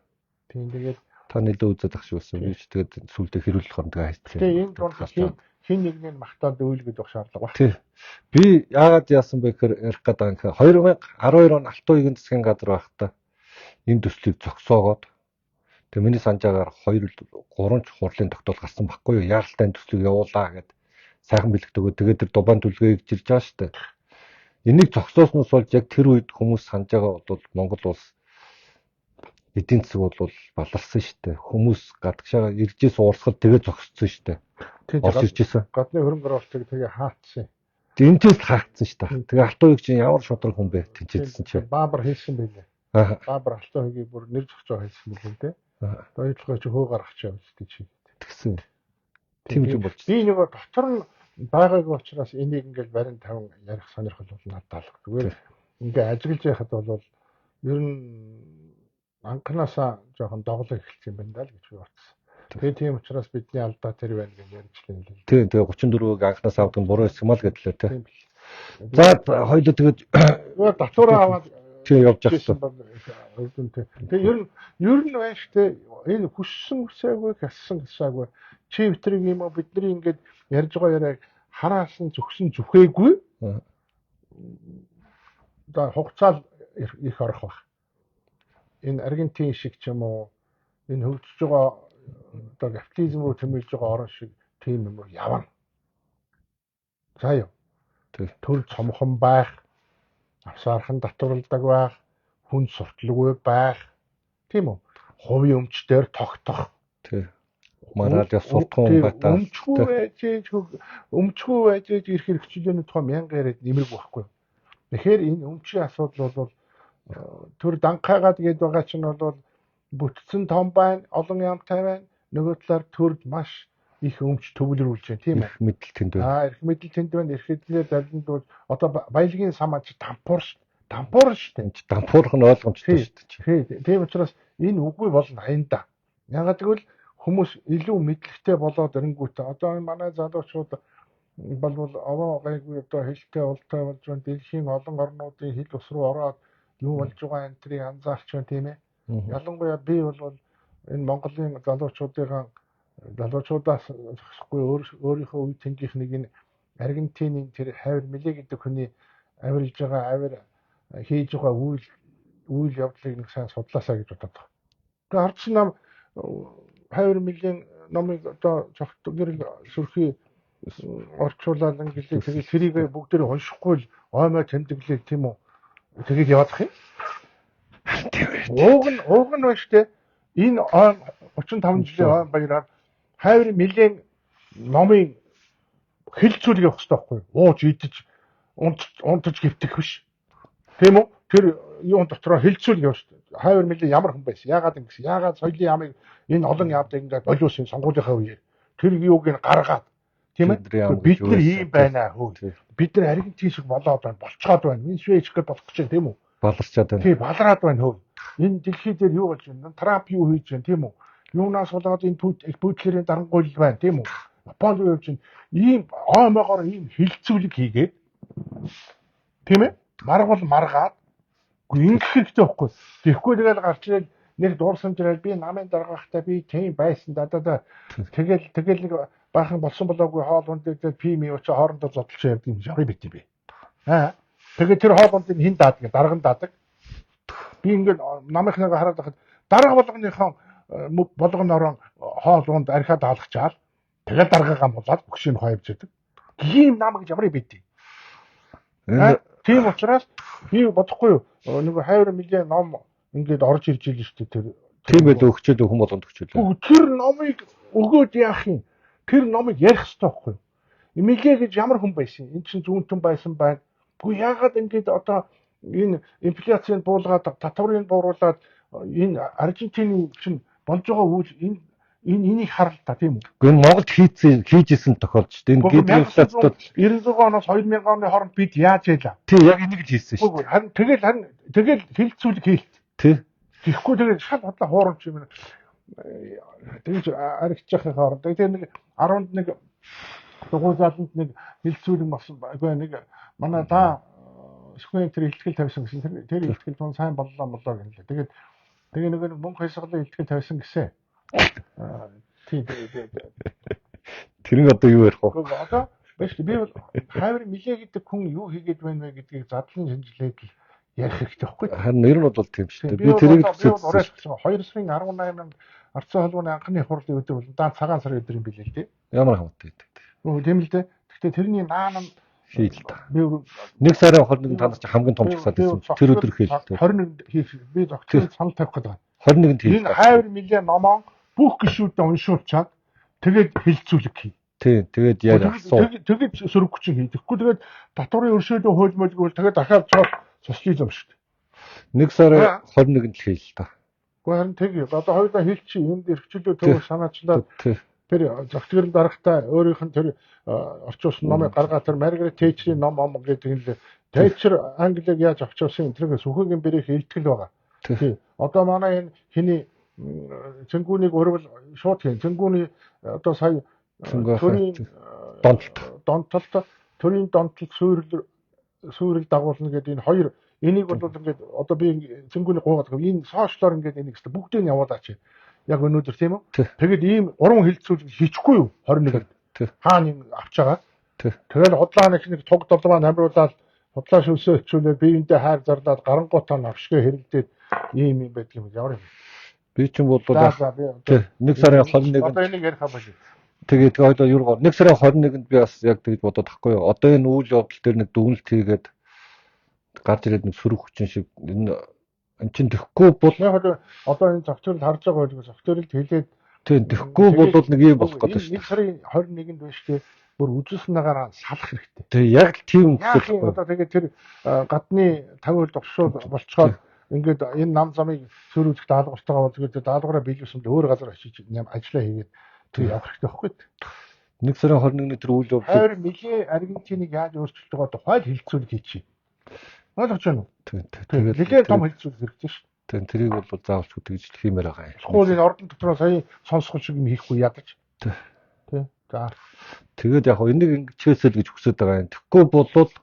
Тийм тэгээд та нэлээд үзээд ах шиг болсон. Би ч тэгээд сүлдээ хэрүүлэх хондоо хайцсан. Тэгээд энэ дунд хин нэгний магтаад өөлгөд явах шаардлага байна. Тийм. Би яагаад яасан бэ гэхээр ярих гэдэг нь 2012 он Алтуугийн засгийн газар байхдаа энэ төслийг зогсоогоод тэгээ миний санджаагаар 2-3 хурлын тогтоол гарсан байхгүй юу? Яаралтай төслийг явуулаа гэд сайхан бэлэгт өгөө. Тэгээд тэр дубаан түлгээ игжирж байгаа шүү дээ. Энийг зогсоосноос болж яг тэр үед хүмүүс санджаагаа бол Монгол улс эдийн засаг бол баларсан шүү дээ. Хүмүүс гадагшаа иржээс уурсгал тэгээ зогссон шүү дээ. Орж иржсэн. Гадны хөрөнгө оруулалтыг тэгээ хаацсан. Энэчээс хаагдсан шүү дээ. Тэгээ Алтан уяг чинь ямар шудраг хүн бэ? Тэнцээдсэн чинь. Баабар хэлсэн байлээ. Аа. Баабар Алтан уягийг бүр нэр зогсож байгаа хэлсэн байлээ те. Ойлгохоо чи хөө гаргачаа үстэй чи. Тэгсэн. Тийм юм болж. Би нэг дотор нь байгаагүй учраас энийг ингээл барин 5 ярих сонирхол бол надад л. Зүгээр ингээ ажиглаж яхад бол ер нь анханасаа жоохон доголоо эхэлсэн юм байна даа л гэж би бодсон. Тэгээ тийм учраас бидний алдаа тэр байна гэж ярьж байна л. Тийм тэгээ 34-г анханасаа авдаг нь буруу юм л гэдлээ те. За хоёул тэгээд татвараа аваад тийм явж байгаа. Тэгээ ер нь байна штэ энэ хүссэн хүсээгүй хассан хасаагүй чи битрийг юм уу бидний ингээд ярьж байгаа яриаг хараасан зөвхсөн зүхээгүй. За хугацаа их орох баг. Энэ Аргентин шиг ч юм уу энэ хөгжиж байгаа одоо капитализм руу тэмүүлж байгаа орн шиг тийм юм уу явна. За юу. Төр цомхон байх, авсаархан татварладаг байх, хүн сурталгүй байх. Тийм үү? Хувийн өмчтөр тогтох. Тийм. Мараад суртахуун батаа. Өмчгүй байж ирэх хэрэгчлээний тухай 1000 яриад нэмэрэг байхгүй. Тэгэхээр энэ өмчийн асуудал бол төр данхаагаад гээд байгаа чинь бол бүтцэн том байна, олон ямтай байна. Нөгөө талаар төрд маш их өмч төвлөрүүлж байна, тийм ээ. Мэдл тэнд байна. Их мэдл тэнд байна. Эрх хэдlээ залинд бол одоо баялагын самаач тампуур шүү дээ. Тампуурх нь ойлгомжтой шүү дээ. Тийм учраас энэ үгүй болно аянда. Ягаад гэвэл хүмүүс илүү мэдлэгтэй болоод ирэнгүүтээ одоо манай залуучууд болвол овоо гайгүй одоо хэлтэй ултай болж байна. Дэлхийн олон орнуудын хил ус руу ороод юу болж байгаа энтрийг анзаарч байна, тийм ээ. Ялангуяа би бол энэ Монголын залуучуудаас өөрийнхөө үе тэнгийнх нэг энэ Аргентинийн тэр Хавер Миле гэдэг хүний авирлж байгаа хийж байгаа үйл явдлыг нэг сайн судлаасаа гэж бодоод байна. Тэгээ хардсан нам Хавер Милийн номыг одоо гэрэл сүрхий орчуулаад инглиш тэгээд тэрийг бүгдээ уншихгүй л оймоо тэмдэглээл тийм үү. Тэгээд явах юм. Ууг нь байна штэ. Энэ 35 жилийн ойн баяраар Хавер Милийн номын хэлцүүлэг явах хэрэгтэй байхгүй юу? Ууж идэж унтаж гівтэх биш. Тийм үү? Тэр юун дотроо хэлцүүлэг явах шүү дээ. Хавер Милийн ямар хүн байсан? Яагаад ингэсэн? Яагаад соёлын ямыг энэ олон яамд ингээд болиулсан сонгуулийнхаа үеэр тэр юуг нь гаргаад тийм ээ? Бид нар ийм байна хөө. Бид нар Аргентин шиг болоод байна, болцоод байна. Венесуэла шиг болох гэж байна, тийм үү? Баларчаад байна. Тийм, балраад байна хөө. Энэ дэлхий дээр юу болж байна? Трамп юу хийж байна, тийм үү? Юунаас болоод энэ Путлерийн дарангуйл байна, тийм үү? Японд юу хийж байна? Ийм оймоогоор ийм хилцүүлэг хийгээд тийм ээ? Маргал маргаад ингэх хэрэгтэй байхгүй. Тэгэхгүй тэгэл гарч ирээд нэг дуурсамжраад би намын даргаахтай би тийм байсан да. Тэгэл нэг баахан болсон болоогүй хоол ундээд пими очоо хоорондоо зодтолч явдаг юм яврыг бит юм бэ. Тэгээд тэр хоол ундыг хин даадаг, дарган даадаг. Би ингээд намынхныг хараад байхад дарга болгоны орон хоол унд архиад даалгачаал тэгэл даргаагаа муулаад өгшийн хойвж яадаг. Ийм нам гэж яврыг бит. Тийм учраас би бодохгүй юу нэг Хавер Милийн ном ингээд орж ирж ийл шүү дээ тэр. Тийм байл өгчөөл хүн болгонд өгчөөлөө. Тэр номыг өгөөд яах юм? Тэр номыг ярих хэрэгтэй байхгүй юу? Миле гэж ямар хүн байсан? Энд чинь зүүнтэн байсан байна. Гэхдээ яагаад ингээд одоо энэ инфляцийг буулгаад татварыг бууруулад энэ Аргентины чинь болж байгаа үйл энийг харал та тийм үү? Энэ Монголд хийжсэн тохиолдож шүү дээ. Энэ гидр инфляцтод 900 оноос 2000 оны хооронд бид яаж яалаа? Тий, яг энийг л хийсэн шүү. Тэгэл хилцүүлэг хийлт. Тий. Тэгэхгүй тэгэл шал бодлоо хуурамч юм. Тэгж аригчхахын хооронд тэгээ нэг 11 дугуйлалд нэг хилцүүлэг болсон. Үгүй нэг манай та сквен тэр ихтгэл тавьсан гэсэн. Тэр ихтгэл тун сайн боллоо гэнэ. Тэгээ нэг мөнгө хязгаарлалт ихтгэл тавьсан гэсэн. Тэр одоо юу ярих вэ? Одоо биш би бол Хавер Миле гэдэг хүн юу хийгээд байна вэ гэдгийг задлан шинжилээд л ярих хэрэгтэй байхгүй. Харин нэр нь бол тийм шүү дээ. Би тэрийг 2 сарын 18-нд Арцсан холбооны анхны хурлын өдөр бол даа цагаан сарын өдөр юм билээ л дээ. Ямар хамаатай гэдэг. Тийм л дээ. Гэхдээ тэрний наан нь хийл та. Нэг сарын хоолны танаас хамгийн том чагсаад байсан. Тэр өдөр хийл. 21 хийх би зогцол санал тавих гэдэг. 21-нд хийх. Энэ 2 миллион номоо бүх гишүүдэд уншуулчаад тэгээд хилцүүлэг хий. Тийм, тэгээд яг асуу. Тэгээд сөрөг хүчин хий. Тэгэхгүй тэгээд татварын өршөөлөө хуульмалгүй тэгээд дахиад цоо социализм шүү дээ. 1 сарын 21-нд л хийл та. Гэхдээ харин тэгээд одоо хоёулаа хэлчих энд эрхчлөө төв санаачлаад тэр зохицгэрэн дарагтай өөрийнх нь тэр орчин үеийн номыг гаргаад тэр Маргарет Тэтчерийн ном гэдэг нь Тэтчер Англиг яаж авч явсан тэрнээс үхэгийн бэрэх илтгэл байгаа. Тийм. Одоо манай энэ хиний цэнгүүнийг өрөвл шууд хийн. Цэнгүүний одоо сая төрийн донтолт төрийн донтолт суурил дагуулна гэдэг энэ хоёр энийг бол ингээд одоо би цэнгүүний гуугаад энэ сошиалор ингээд энийг гэсэн бүгдийг нь явуулаач. Яг өнөөдөр тийм үү? Тэгээд ийм уран хилцүүлэг хийчихгүй юу? 21-нд. Хаана юм авч байгаа? Тэгээд худлаа нэг туг долбоо намруулаад худлаа шүлсээ өчүүлээ биеиндээ хайр зарлаад гарангуутаа навшгэ хэрэлдээд ийм юм байдаг юм ямар юм. Би ч юм бол 1 сарын 21-нд одоо энийг ярих юм байна. Тэгээд одоо юу 1 сарын 21-нд би бас яг тэгж бодоод тахгүй юу. Одоо энэ үйл явдал дээр нэг дүгнэлт хийгээд гарч ирээд нэг сөрөг хүчин шиг энэ чин тэхгүй бол одоо энэ зохицуулалт харж байгаа байлгүй зохицуулалт хэлээд тийм тэхгүй бол нэг юм болох гэдэг шүү дээ. 1 шүү сарын 21-нд биш дээ. Бүр үзүүлснээгээр салах хэрэгтэй. Тэгээ яг л тийм гэсэн. Одоо тэгээд тэр гадны 50% довшуул болцохоор ингээд энэ нам замыг сөрүүлэх даалгавартайгаа бол тэгээд даалгавраа биелүүлсэн л өөр газар очиж ажиллаа хийгээд тэр явах хэрэгтэй байхгүй. 1 сарын 21-ний тэр үйл явдал 20 милийн Аргентиныг яаж өөрчилж байгаа тухай хэлцүүлэг хийчихье. Ойлгож байна уу? Тэгээд нэлээд том хэлцүүлэг хэрэгтэй шүү. Тэгээд тэрийг бол заавал тэгж хиймээр байгаа юм. Тэгвэл энэ ордон дотроо сая сонсгол шиг юм хийхгүй ядаж. Тий. За. Тэгээд яг энийг чийсэл гэж хүсэж байгаа юм. Тэгэхгүй болвол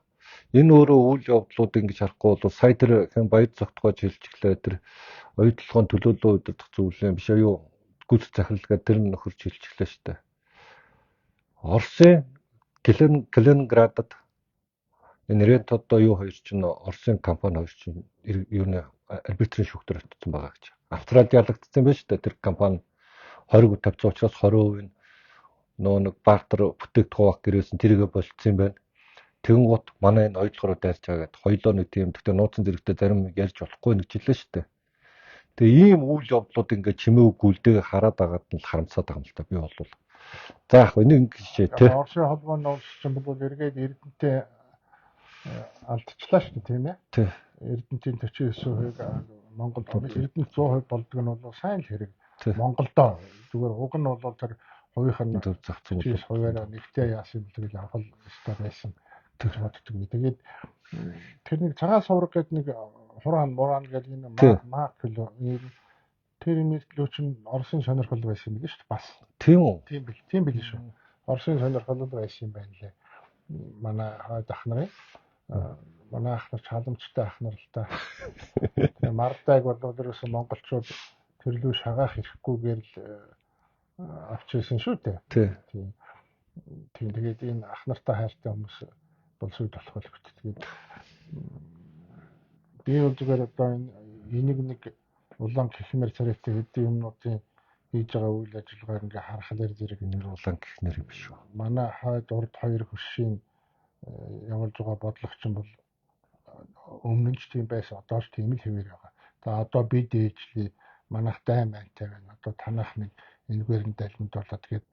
энэ өөрөө үйл явдлууд ингэж харахгүй бол сая тэр хэн баяр зогтгож хэлчихлээ тэр оюутлогын төлөөлөл удирдах зөвлөлийн биш юу гүйцэх захиралгаа тэр нь нөхөрч хэлчихлээ шүү дээ. Оросын Калининградад энэ рэд одоо юу хоёр чинь Оросын компани хоёр чинь юу нэ арбитрийн шүүхтэр очсон байгаа гэж. Австралид ялагдсан байх шүү дээ тэр компани 20% тавьсан учраас 20% нэг бартер бүтээгдэхүүн гэрээсэн тэргээ болцсон юм байна. Тэгэн гут манай энэ ойлгохоор дайрч байгаа гэд хоёлоо нэг тийм гэхдээ нууцын зэрэгтэй зарим ярьж болохгүй нэг жилээ шүү дээ. Тэгээ ийм үйл явдлууд ингээд чимээг гүлдээг хараад байгаад нь харамсаад байгаа юм л та би бол. За яг энийг ингэж тий. Оросын холбооны улсын бол эргээд Эрдэнэтэй алдчихлаа шүү дээ тийм ээ. Тий. Эрдэнэтийн 49%-ийг Монголд Эрдэнэт 100% болдог нь бол сайн л хэрэг. Монголдоо зүгээр уг нь бол тэр хувийнх нь зохицсон хуваараа нэгтэй яасан гэдэг л авах ёстой байсан гэж боддог. Тэгээд тэр нэг цагаан сувраг гэдэг нэг хураан гэдэг энэ мак гэлөө тэр юм лөө чин Оросын сонирхол байсан юм биш үү бас. Тийм үү? Тийм бил шүү. Оросын сонирхол байсан юм байна лээ. Манай хойд ах нарын манай ах нар чаламжтай ах нар л та. Мардайг бол ерөөсөн монголчууд тэрлүү шагаах хэрэггүйгээр л авчижсэн шүү дээ. Тийм. Тэгээд энэ ах нартай хайртай хүмүүс болсууд болох байх үү. Тэгээд би зүгээр одоо энийг нэг улаан гихмэр царайтай хэдийн юмнуудын хийж байгаа үйл ажиллагаа ингээ харахаар зэрэг энэ улаан гихнэр юм биш үү. Манай хойд урд хоёр хөршийн явуулж байгаа бодлогч нь бол өмнө нь ч тийм байсан одоо ч тийм л хэвээр байгаа. За одоо би дээжлээ манайх дай мантай байна. Одоо танах нэг энэгээр нь дайлмд болоо тэгээд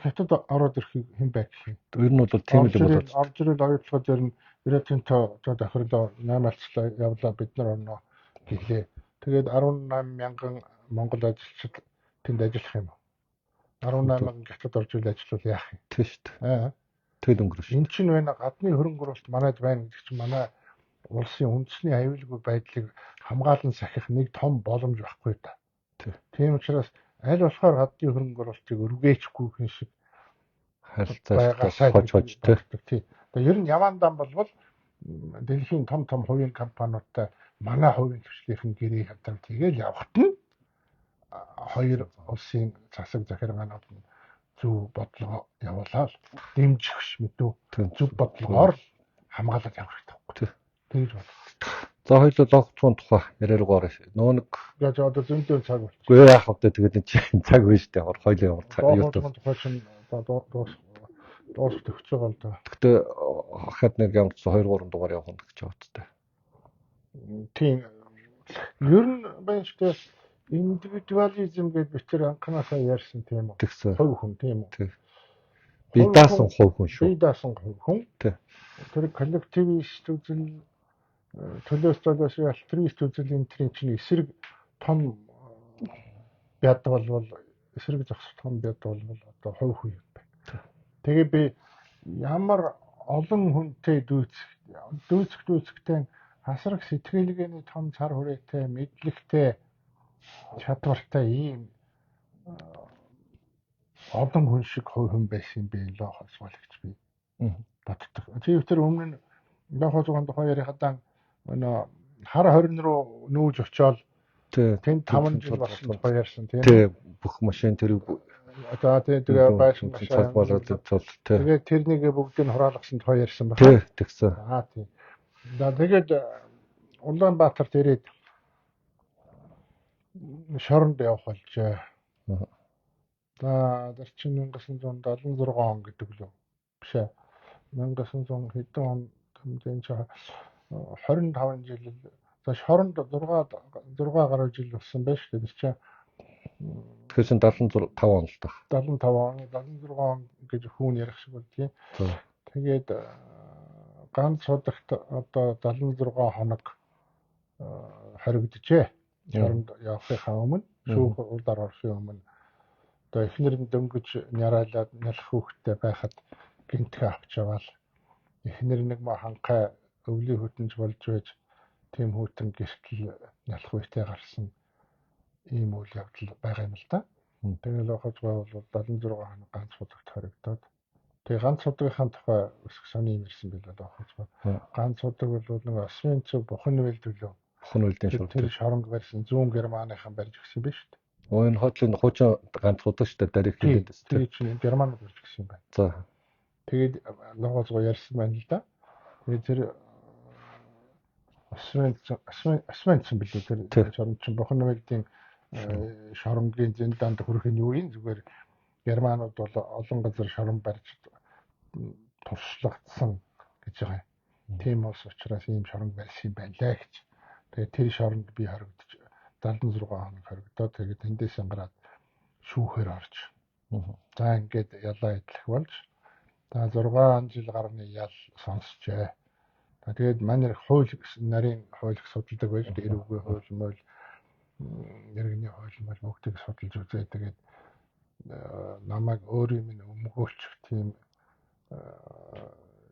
хятад ороод ирэх хэн байх юм. Ер нь бол тийм л болоод. Орж ирэл оюутлага дээр нь Ирэтэнто давхарлаа 8 альцлаа явлаа бид нар оноо гэлээ. Тэгээд 18,000 монгол ажилчид тэнд ажиллах юм. 18,000 хятад орж ирэл ажиллавал яах юм. Тийм шүү дээ. Тэгэл өнгөрөв шүү. Энд чинь байна гадны хөрөнгө оруулалт манайд байна гэдэг чинь манай улсын үндэсний аюулгүй байдлыг хамгаалан сахих нэг том боломж байхгүй та. Тийм учраас аль болохоор гадны хөрөнгө оруулалтыг өргөөчгүй гэх шиг харилцаа хож тий. Тэгээ ер нь Яваандан болвол дэлхийн том хувийн компаниудтай манай хувийн төвчлийнхэн гэрээ хавтан тэгэл явахт нь хоёр улсын засаг захиргаанууд нь зөв бодлого явуулаад дэмжих мэдүү зөв бодлогоор хамгаалаад явах хэрэгтэй. Тэгж байна. За хоёулаа логцсон тухай яриаргаар нөө нэг яаж одоо зөндөө цаг болчих. Үгүй яах вэ тэгээд цаг байна шүү дээ. Хоёулаа ямар цаг юу тухай чинь дуусах гэж байгаа л да. Гэхдээ хахад нэг ямар ч 2-3 дугаар явах гэж байгаа ч та. Тийм. Ер нь байна шүү дээ. индивидуализм гэж бид тэр анханасаа ярьсан тийм үү? Тэгсэн. Хувь хүн тийм үү? Тэг. Би даасан хувь хүн шүү. Би даасан хувь хүн. Тэг. Тэр коллективист үзэл төлөөс альтруист үзэл энэ чинь эсрэг том бяд болвол эсрэг зогсох том бяд болвол одоо хувь хүн юм байна. Тэгээ би ямар олон хүнтэй дүүцэхтэй хасрах сэтгэлгээний том цар хүрээтэй мэдлэгтэй чадвартай ийм олон хүн шиг хувь хүн байсан би лохос болгож би боддог. Тэр өмнө нь лохос гон тухай ярихадаа хар хорин руу нүүж очиод тэнд 5 жил болсон тухай ярьсан тийм. Тэг бүх машин тэрийг одоо тэгээ байсан машин болоод тэгээд тэрнийг бүгдийг нь хураалгасан тухай ярьсан байна. Тэгсэн. Тийм. Тэгээд Улаанбаатар ирээд шоронд явах болжээ. Тэр чинь 1976 он гэдэг лөө. Биш ээ. 1900 хэдэн он тэмдэн чи 25 жил. За шоронд 6 гаруй жил болсон байж тэр чинь. Тэгэхээр 75 он л тах. 76 он гэж хүн ярих шиг болдгийг. Тэгээд ганц удагт одоо 76 хоног хоригджээ. Шоронд явахынхаа өмнө шүүх улаар орохын өмнө одоо эхнэр нь дөнгөж няраалаад нялх хүүхдтэй байхад гинтгэ авч яваал. Эхнэр нэг ма ханхай өвлийн хөтөнж болж байж тийм хүүтэн гэртэл нялх үетэй гарсан ийм үйл явдал байгаа юм л да. Тэгэл ухаж бол 76 хоног ганц удагт хоригдоод тэгээ ганц удагийнхаа тухай өсөх сони юм ирсэн билээ ухаж бол ганц удаг бол нэг осмын цэг бухан вэлдүүлөө. Бухан вэлдийн шоронд. Тэр шоронг барьсан зүүн Германыхан барьж өгсөн биз шүү дээ. Энэ хотлын хуучин ганц удаа шүү дээ дариг хэлээд шүү. Тэр чинь Германд барьж өгсөн юм байна. За. Тэгээд логоцгоо ярьсан байна л да. Тэгээд тэр осмын цэг билүү тэр шоронд чинь бухан вэлдийн шоронгийн зэнданд хүрэх нь юу юм зүгээр Германууд бол олон газар шорон барьж туршлагдсан гэж байгаа. Тийм ус учраас ийм шорон барьсан юм байлаа гэж. Тэгээд тэр шоронд би хоригдож 76 хоног хоригдоод тэгээд тэндээс гараад шүүхээр орж. За ингээд ялаа идэх болж. За 6 жил гарны ял сонсчээ. Тэгээд манай хууль нарийн хууль судалдаг байж эрүүгүй хууль мөл нэрний хууль мөл бүгдийг судалж үзээ. Тэгээд намайг өөрийн минь өмгөөлчих тийм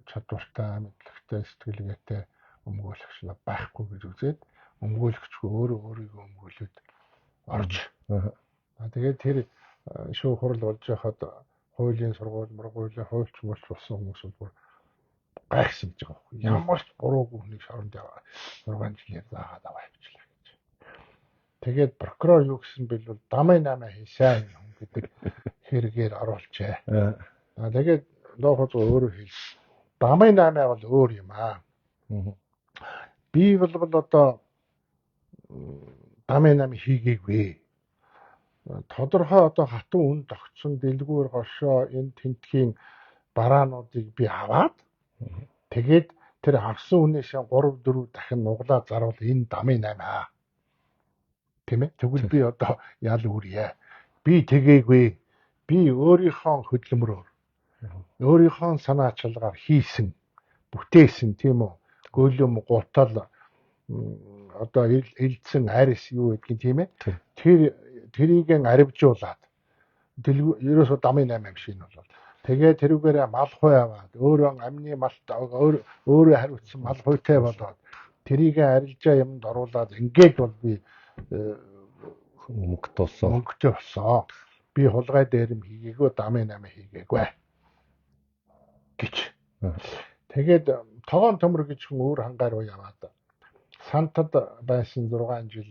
чадвартай мэдлэгтэй сэтгэлгээтэй өмгөөлөгч байхгүй гэж үзээд өмгөөлөгчгүй өөрийгөө өмгөөлөд орж. Тэгээд тэр шүүх хурал болж байхад хуулийн сургууль хуульч мөрч болсон хүмүүс бүр гайхсан гэж байгаа юм. Ямар ч буруугүй хүнийг шоронд яваа 6 жилээр заагаад аваа явуулчихлаа гэж. Тэгээд прокурор юу гэсэн бэл дамын намаа хийсэн гэдэг хэрэгээр оруулчээ. Тэгээд лохоц өөрөө хэлсэн. Дамын намаа бол өөр юм аа. Би бол одоо дамын нам хийгээгүй. Тодорхой одоо хатан үн тогтсон дэлгүүр хошоо энэ тентхийн бараануудыг би аваад тэгээд тэр авсан үнээс 3-4 дахин нуглаа зарвал энэ дамын намаа. Тийм ээ. Тэгвэл би одоо ял үрье. Би тэгээгүй. Би өөрийнхөө хөдөлмөрөөр өөрийнхөө санаа чалгаар хийсэн бүтээсэн тийм үү. Гөлөм гутал одоо элдсэн арис юу гэдгийг тийм ээ. Тэрийг аривжуулаад ерөөсөө дамын 8 юм шиг нь бол. Тэгээ тэрүүгээрээ мал хой аваад өөрөө амны малт өөрөө хариуцсан мал хойтой болоод тэрийг арилжаа юмд оруулаад ингээд бол би мөнгөтэй болсон. Би хулгай дээрм хийгээгүй дамын 8 хийгээгүй гэж. Тэгээд тогоон төмөр гэж хүн өөр хангаар руу яваад Сантад байсан 6 жил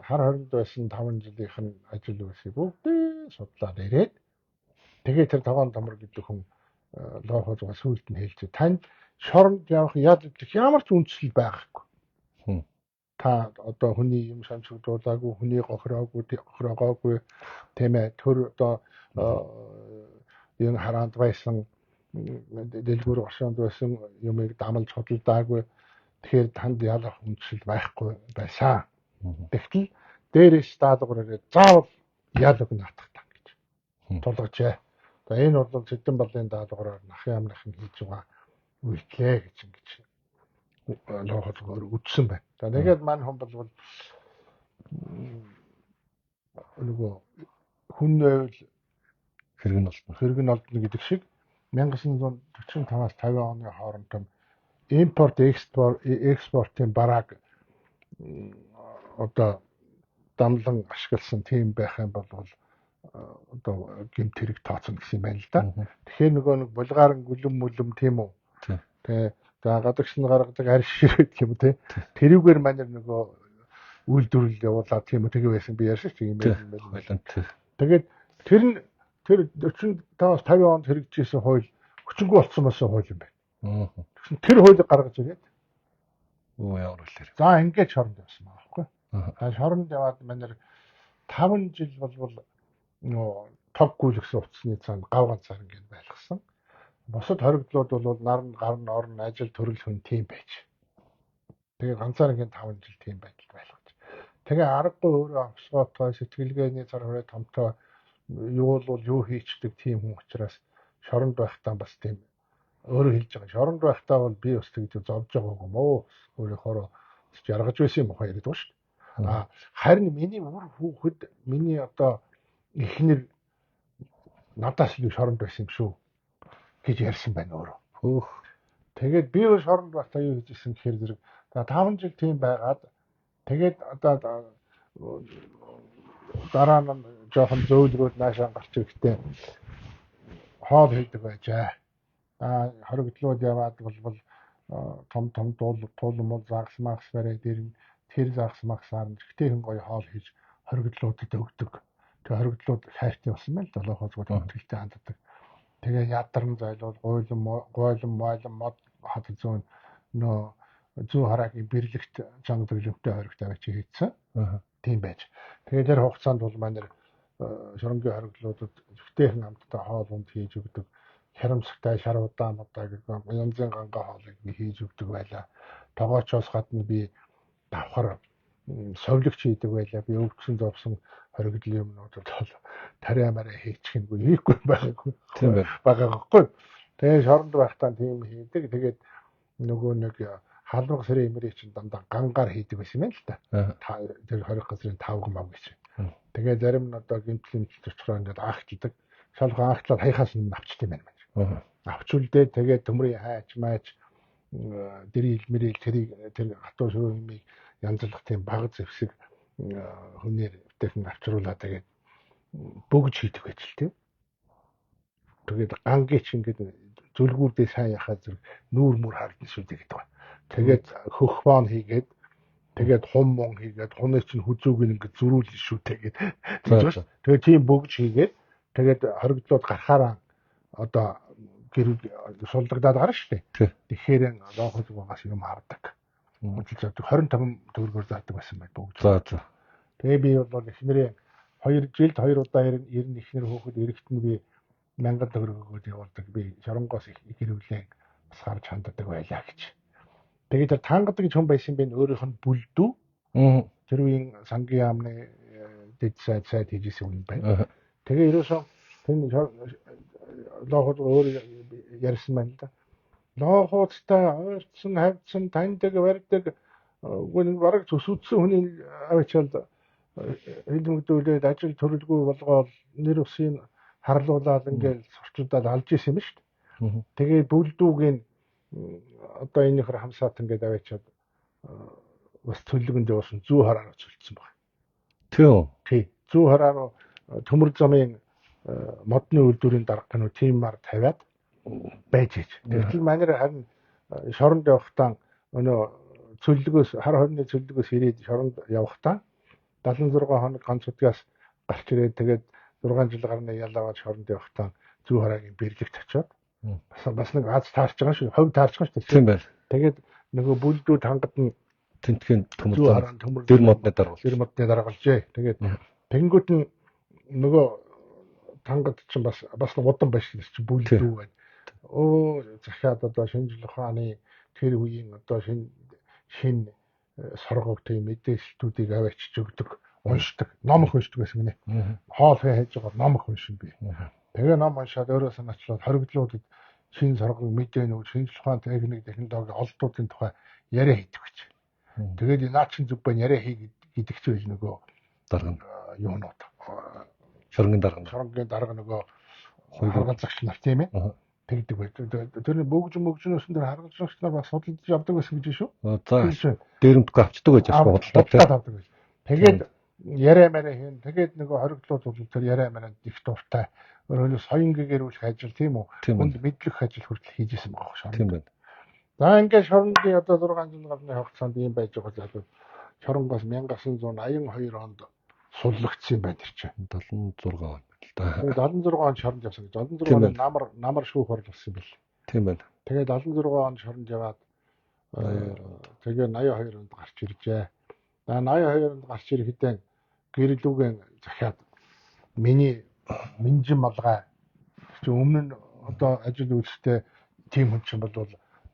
хар хоринд байсан 5 жилийнх нь ажил үйлсийг бүгдээ судлаад ирээд тэгээд тэр тогоон төмөр гэдэг хүн лохоц сүүлд нь хэлж танд шоронд явах яд идэх ямар ч үндэслэл байхгүй. Та одоо хүний юм санчгдуулаагүй, хүний гохироогүй тийм ээ. Тэр одоо энэ хараанд байсан дэлгүүр оршоонд байсан юмыг дамалж хөдөлдөөгүй. Тэгэхээр танд ялах үндэслэл байхгүй байсан. Тэгтэл дээрээс даалгавар ирээд заавал яалог наатахтаа гэж тулгажээ. За энэ бол Сэдэн балын даалгавраар нахын амных нь хийж байгаа үйлдэлээ гэж ингэж лоохолгоор үтсэн байна. За тэгээд маань хүн бол нөгөө хүн нөөл хэрэг нь олдно гэдэг шиг 1945-аас 50 оны хооронд импорт экспортын барааг одоо дамлан ашигласан тийм байх юм бол одоо гэмт хэрэг тооцно гэсэн юм байна л да. Тэгэхээр нөгөө нэг булгаарын гүлэм тийм үү. Тэ за гадагш нь гаргадаг арьс ширээ гэх юм те. Тэрүүгээр манер нөгөө үйлдвэрлэл явуулаад тийм үү тэгээ байсан би ярьсан ч юм байна. Тэгээд тэр 45-аас 50 онд хэрэгжижсэн хууль хүчингүй болсон байсан хууль юм байна. Тэгсэн тэр хуулийг гаргаж ирээд ямар үлээр. За ингээд шоронд явсан байгаа байхгүй. Шоронд яваад манер 5 жил болвол нөө тог гүйлгсэн утасны цаана гав ганцаар ингээд байлгасан. Бусад хоригдлууд бол нарны гарн орн ажил төрөл хүн тийм байж. Тэгээ ганцаар ингээд 5 жил тийм байдал байлгаж. Тэгээ аргагүй өөрөө авсгоотой сэтгэлгээний цар хүрээ томтой юу бол юу хийчдэг тийм хүн учраас шоронд байхдаа бас тийм өөрөө хэлж байгаа. Шоронд байхдаа бол би бас тэгж зовж байгаагүй юм уу? Өөрийнхөө жаргаж байсан юм ухаа яриад байгаа шүү дээ. Харин миний үр хүүхэд миний одоо эхнэр надаас илүү шоронд байсан юм шүү гэж ярьсан байна өөрөө. Тэгээд би шоронд байхдаа юу хийжсэн гэхээр зэрэг 5 жил тийм байгаад тэгээд одоо дараа нь жоохон зөөлрүүд наашаа гарч ирэхдээ хоол хийдэг байжээ. Хоригдлууд яваад бол том туулмал загас магас бариад ирнэ. Тэр загас магасаар нь ихтэйхэн гоё хоол хийж хоригдлуудад өгдөг. Тэгээ хоригдлууд хайртай болсон байна л долоохоцгод хөндлөлтөд ханддаг. Тэгээ ядарн зайлуул гойлон мод хад зүүн нөө зүү хараагийн бирлэгт чанга төглөмтэй хоригтой байж хийцэн. Тийм байж. Тэгээ тэр хугацаанд бол манай шоронгийн хоригдлуудад ихтэйхэн хамтдаа хоол унд хийж өгдөг. Харамсагтай шарвдаа модаа гэх янзын ганга хоолыг хийж өгдөг байлаа. Тогоочоос гадна би давхар совлогч хийдэг байлаа. Би өвчсөн зовсон хоригдлын юмнууд бол тариа мараа хийчихгүй хийхгүй байгаагүй. Тийм байгаагүй. Тэгээ шоронд байхдаа тийм хийдэг. Тэгээд нөгөө нэг халуурга сэрийн имрийг чинь дандаа гангаар хийдэг байсан юм л да. Тэр 20 газрын 5 мав гэж. Тэгээ зарим нь одоо гэмтлийн зочроо ингээд агтдаг. Шалхан агтлаад хаяхаас нь авчт юм байна. Авчулдээ тэгээд төмрийн хайч мааж дэрийг мэрийг тэр хатуу ширүү юмыг янзлах тийм баг зэвсэг хүнээр өвтөхэн авчруулаад тэгээд бөгж хийдэг байж л тийм. Тэгээд гангийн ч ингээд зүлгүүрдээ сайн яхаа зүр нүүр мүр хардна шүү дээ гэдэг. Тэгээд хөх фон хийгээд тэгээд хум мон хийгээд хуныг чинь хүзүүг ингээд зөрүүлнэ шүү тэгээд. Тэгээд тийм бөгж хийгээд тэгээд хоригдлууд гарахаараа одоо гэр сулдагдаад гарна шүү дээ. Тэгэхээр лоохол байгаас юм хардаг. 25 төгрөгөөр заадаг байсан байх бүгд. За. Тэгээ би бол эхнэрээ 2 жилд 2 удаа ирнэ эхнэр хөөхд эрэхт нь би 1000 төгрөг өгөөд явуулдаг. Би шоронгоос их хэрүүлээ бас харж ханддаг байлаа гэж. Тэгээ тэр тангадаг гэж хүн байсан би өөрийнх нь бүлдүү. Тэр үеийн сангийн яамны дэд сайд хийжсэн юм байна. Тэгээ ерөөсөө тэр лооход өөр ярьсан байна л да. Лоохуудтай ойрцсон хавцсан таньдаг барьдаг гүн бараг төсөөлсөн хүний авчаал хэлмэгдүүлээд ажил төрөлгүй болгоод нэр усын харлуулаад ингээд сурчуудаад алж исэн юм шүү дээ. Тэгээ бүлдүүгийн одоо энийхэр хамсаат ингээд аваачаад бас төлөвөнд явуулсан зүү хараа цөлцсөн баг. Тий. Зүү хараа руу төмөр замын модны үйлдвэрийн дарга нь тиймар тавиад байж ич. Тэгвэл манай харин шоронд явахдаа өнөө цөллөгөөс хар хорны цөллөгөөс ирээд шоронд явахдаа 76 хоног ганц удаас гарч ирээд тэгээд 6 жил гарны ялаваад шоронд явахдаа зүү хараагийн бирлэгт очиод бас нэг аз таарч байгаа шүү. Ховь таарч байгаа шүү. Тийм байна. Тэгээд нөгөө бүлдүүд хангад нь тентхэн төмөр дэр модны даргалжээ. Тэгээд тэнгүүд нь нөгөө тангад чинь бас нэг удан байж чинь бүлдүү байна. Захиад одоо шинжлэх ухааны тэр үеийн одоо шинэ соргог тийм мэдээлэлтүүдийг аваачиж өгдөг уншдаг, ном их уншдаг байсан гинэ. Хоол хийж байгаа ном их уншин би. Тэгээ ном уншаад өөрөө санаачлаад хоригдлуудад шинэ соргон мэдээнүүд, шинжлэх ухааны техник, технологи олдуудын тухай яриа хийдэг гэж. Тэгээд наа чин зүг байна яриа хий гэдэг ч үйл нөгөө дарга юунууд. шоронгийн дарга нөгөө харгалзагч нар тийм ээ. Тэгдэг бай. Тэр мөгжнөөсөн дээр харгалзагч нар бас судалж явдаг байсан гэж шүү. За дээрэмдгүй авчдаг байж байгаа худалдаад авдаг байж. Тэгээд яриа мараа хийн. Тэгээд нөгөө хоригдлууд бол тэр яриа мараа их дуртай. Өөрөөр соён гэгэрүүлэх ажил тийм үү? Хүнд мэдлэх ажил хүртэл хийж исэн байгаа шүү. Тийм байна. За ингээд шоронгийн одоо 6 жил гарны хугацаанд ийм байж байгаа залуу шоронгоос 1982 онд суллагдсан байна тэр чинь. 76 он. 76 онд шоронд явсан гэж. 76 онд намар шүүх орж болсон бэл. Тийм байна. Тэгээд 76 онд шоронд яваад тэгээ 82 онд гарч иржээ. 82 онд гарч ирэхдээ гэрлүүгэн захиад миний Минжин малгай чи өмнө нь одоо ажил үйлстэй тим хүн чинь бол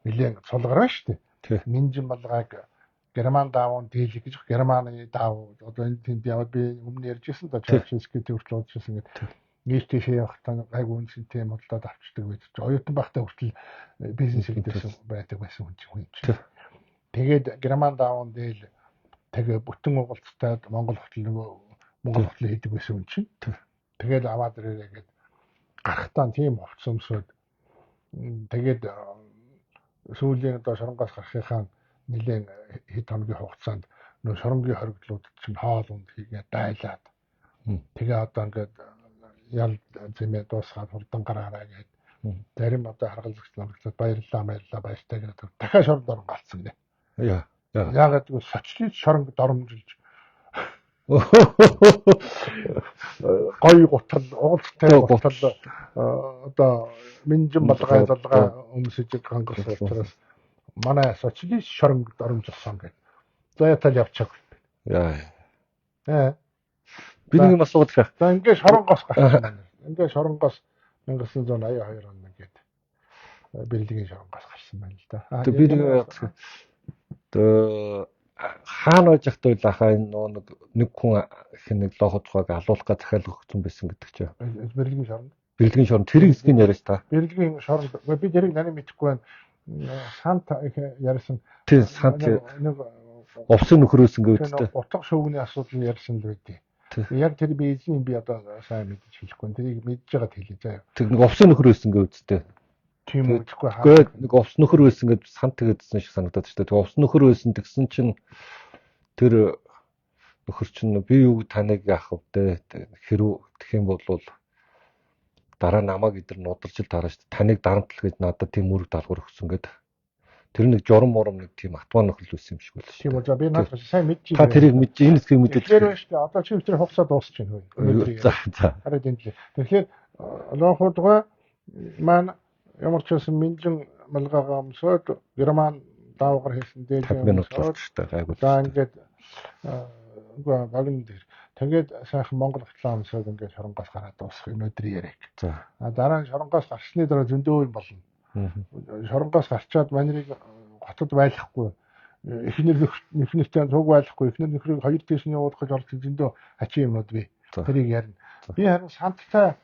нэлээд цолгороо шүү дээ. Минжин малгайг Герман даавн дийлэх гэж Германы даав одоо энэ тэнд яваад би өмнө ярьжсэн да Чарчинский төрөл уудчихсан гэдэг. Нийтдээ явахтаа гайгүй үнсэнтэй модлоод авчдаг байж. Оюутан байхдаа хүртэл бизнес хийдсэн байдаг байсан хүн чинь. Тэгээд Герман даавн дийл тэгээ бүтэн угалцтай Монгол хотол хийдэг байсан хүн чинь. Тэгээд аваад ирээ гээд гарахтаа тийм хувц өмсөд тэгээд сүүлийн одоо шоронгоос гарахынхаа нэлээд хэд хоногийн хугацаанд нөө шоронгийн хоригдлууд чинь хоол унд хийгээ дайлаад тэгээ одоо ингээд ял зэмээ дуусгаад хурдан гараараа гээд зарим одоо харгалзагч намчлаад баярлаа баяртай гэдэг дахиад шоронд орон галцсан гинэ. Яагаад гэвэл сочлын шоронг доромжилж гой гутал уултай гутал одоо Минжин малгай залгаа өмсөж хангасан учраас манай сочлын шоронг доромжилсан гэдэг. За ятал явчих. Би нэг юм асуух. За ингээд шоронгоос гарсан. Ингээд шоронгоос 1982 онд ингээд Берлигийн шоронгоос гарсан байна л да. Би нэг хаана байж захтай лахаа нэг хүн нэг лохо тухайг алуулах гэж захиал өгсөн байсан гэдэг чинь. Берлигийн шоронд тэрийг эсгийн яриаш та. Берлигийн шоронд би тэрийг нарийн мэдэхгүй байна. Санта ярьсан. Тийм санта нэг овсын нөхрөөс ингээд утга шүүгний асуудал ярьсан л байдیں۔ Яг тэр би эзэн би одоо сайн мэдэж хэлэхгүй. Тэрийг мэдж байгаад хэлье заяа. Тэр нэг овсын нөхрөөс ингээд үсттэй. Тийм үгүй хаа. Нэг овс нөхөр байсан гэж сант тэгээдсэн шиг санагдаад шүү дээ. Тэгээ овс нөхөр байсан тэгсэн чинь тэр нөхөр чинь би юу таныг яах вэ? Хэрүү гэх юм бол дараа намайг эдэр нударч л дараа шүү дээ. Таныг дарамтлах гэж надад тийм үүрэг даалгавар өгсөн гэдэг. Тэр нэг журам нэг тийм атван нөхөл байсан юм шиг байлаа. Тийм үү. За би надад сайн мэдчихэв. Та тэрийг мэдж энэ хэсгийг мэдээд. Тэр байна шүү дээ. Одоо чи тэр хугацаа дуусч байна. За. Хараад энэ. Тэгэхээр лоходгоо маань ямар ч байсан Минжин малгайгаа өмсөд Герман даавгаар хийсэн дээр за ингээд багын дээр тэгээд сайхан Монгол хотлоо өмсөд ингээд шоронгоос гараад дуусах өнөөдрийн яриаг. За. Дараа нь шоронгоос гарсны дараа зөндөө юм болно. Шоронгоос гарчаад манерыг хотод байлахгүй эхнэртэй цуг байлахгүй эхнэр нөхрийг хоёр дэс нь явуулах гэж орж зөндөө ачи юмнууд би тэрийг ярина. Би харин санттай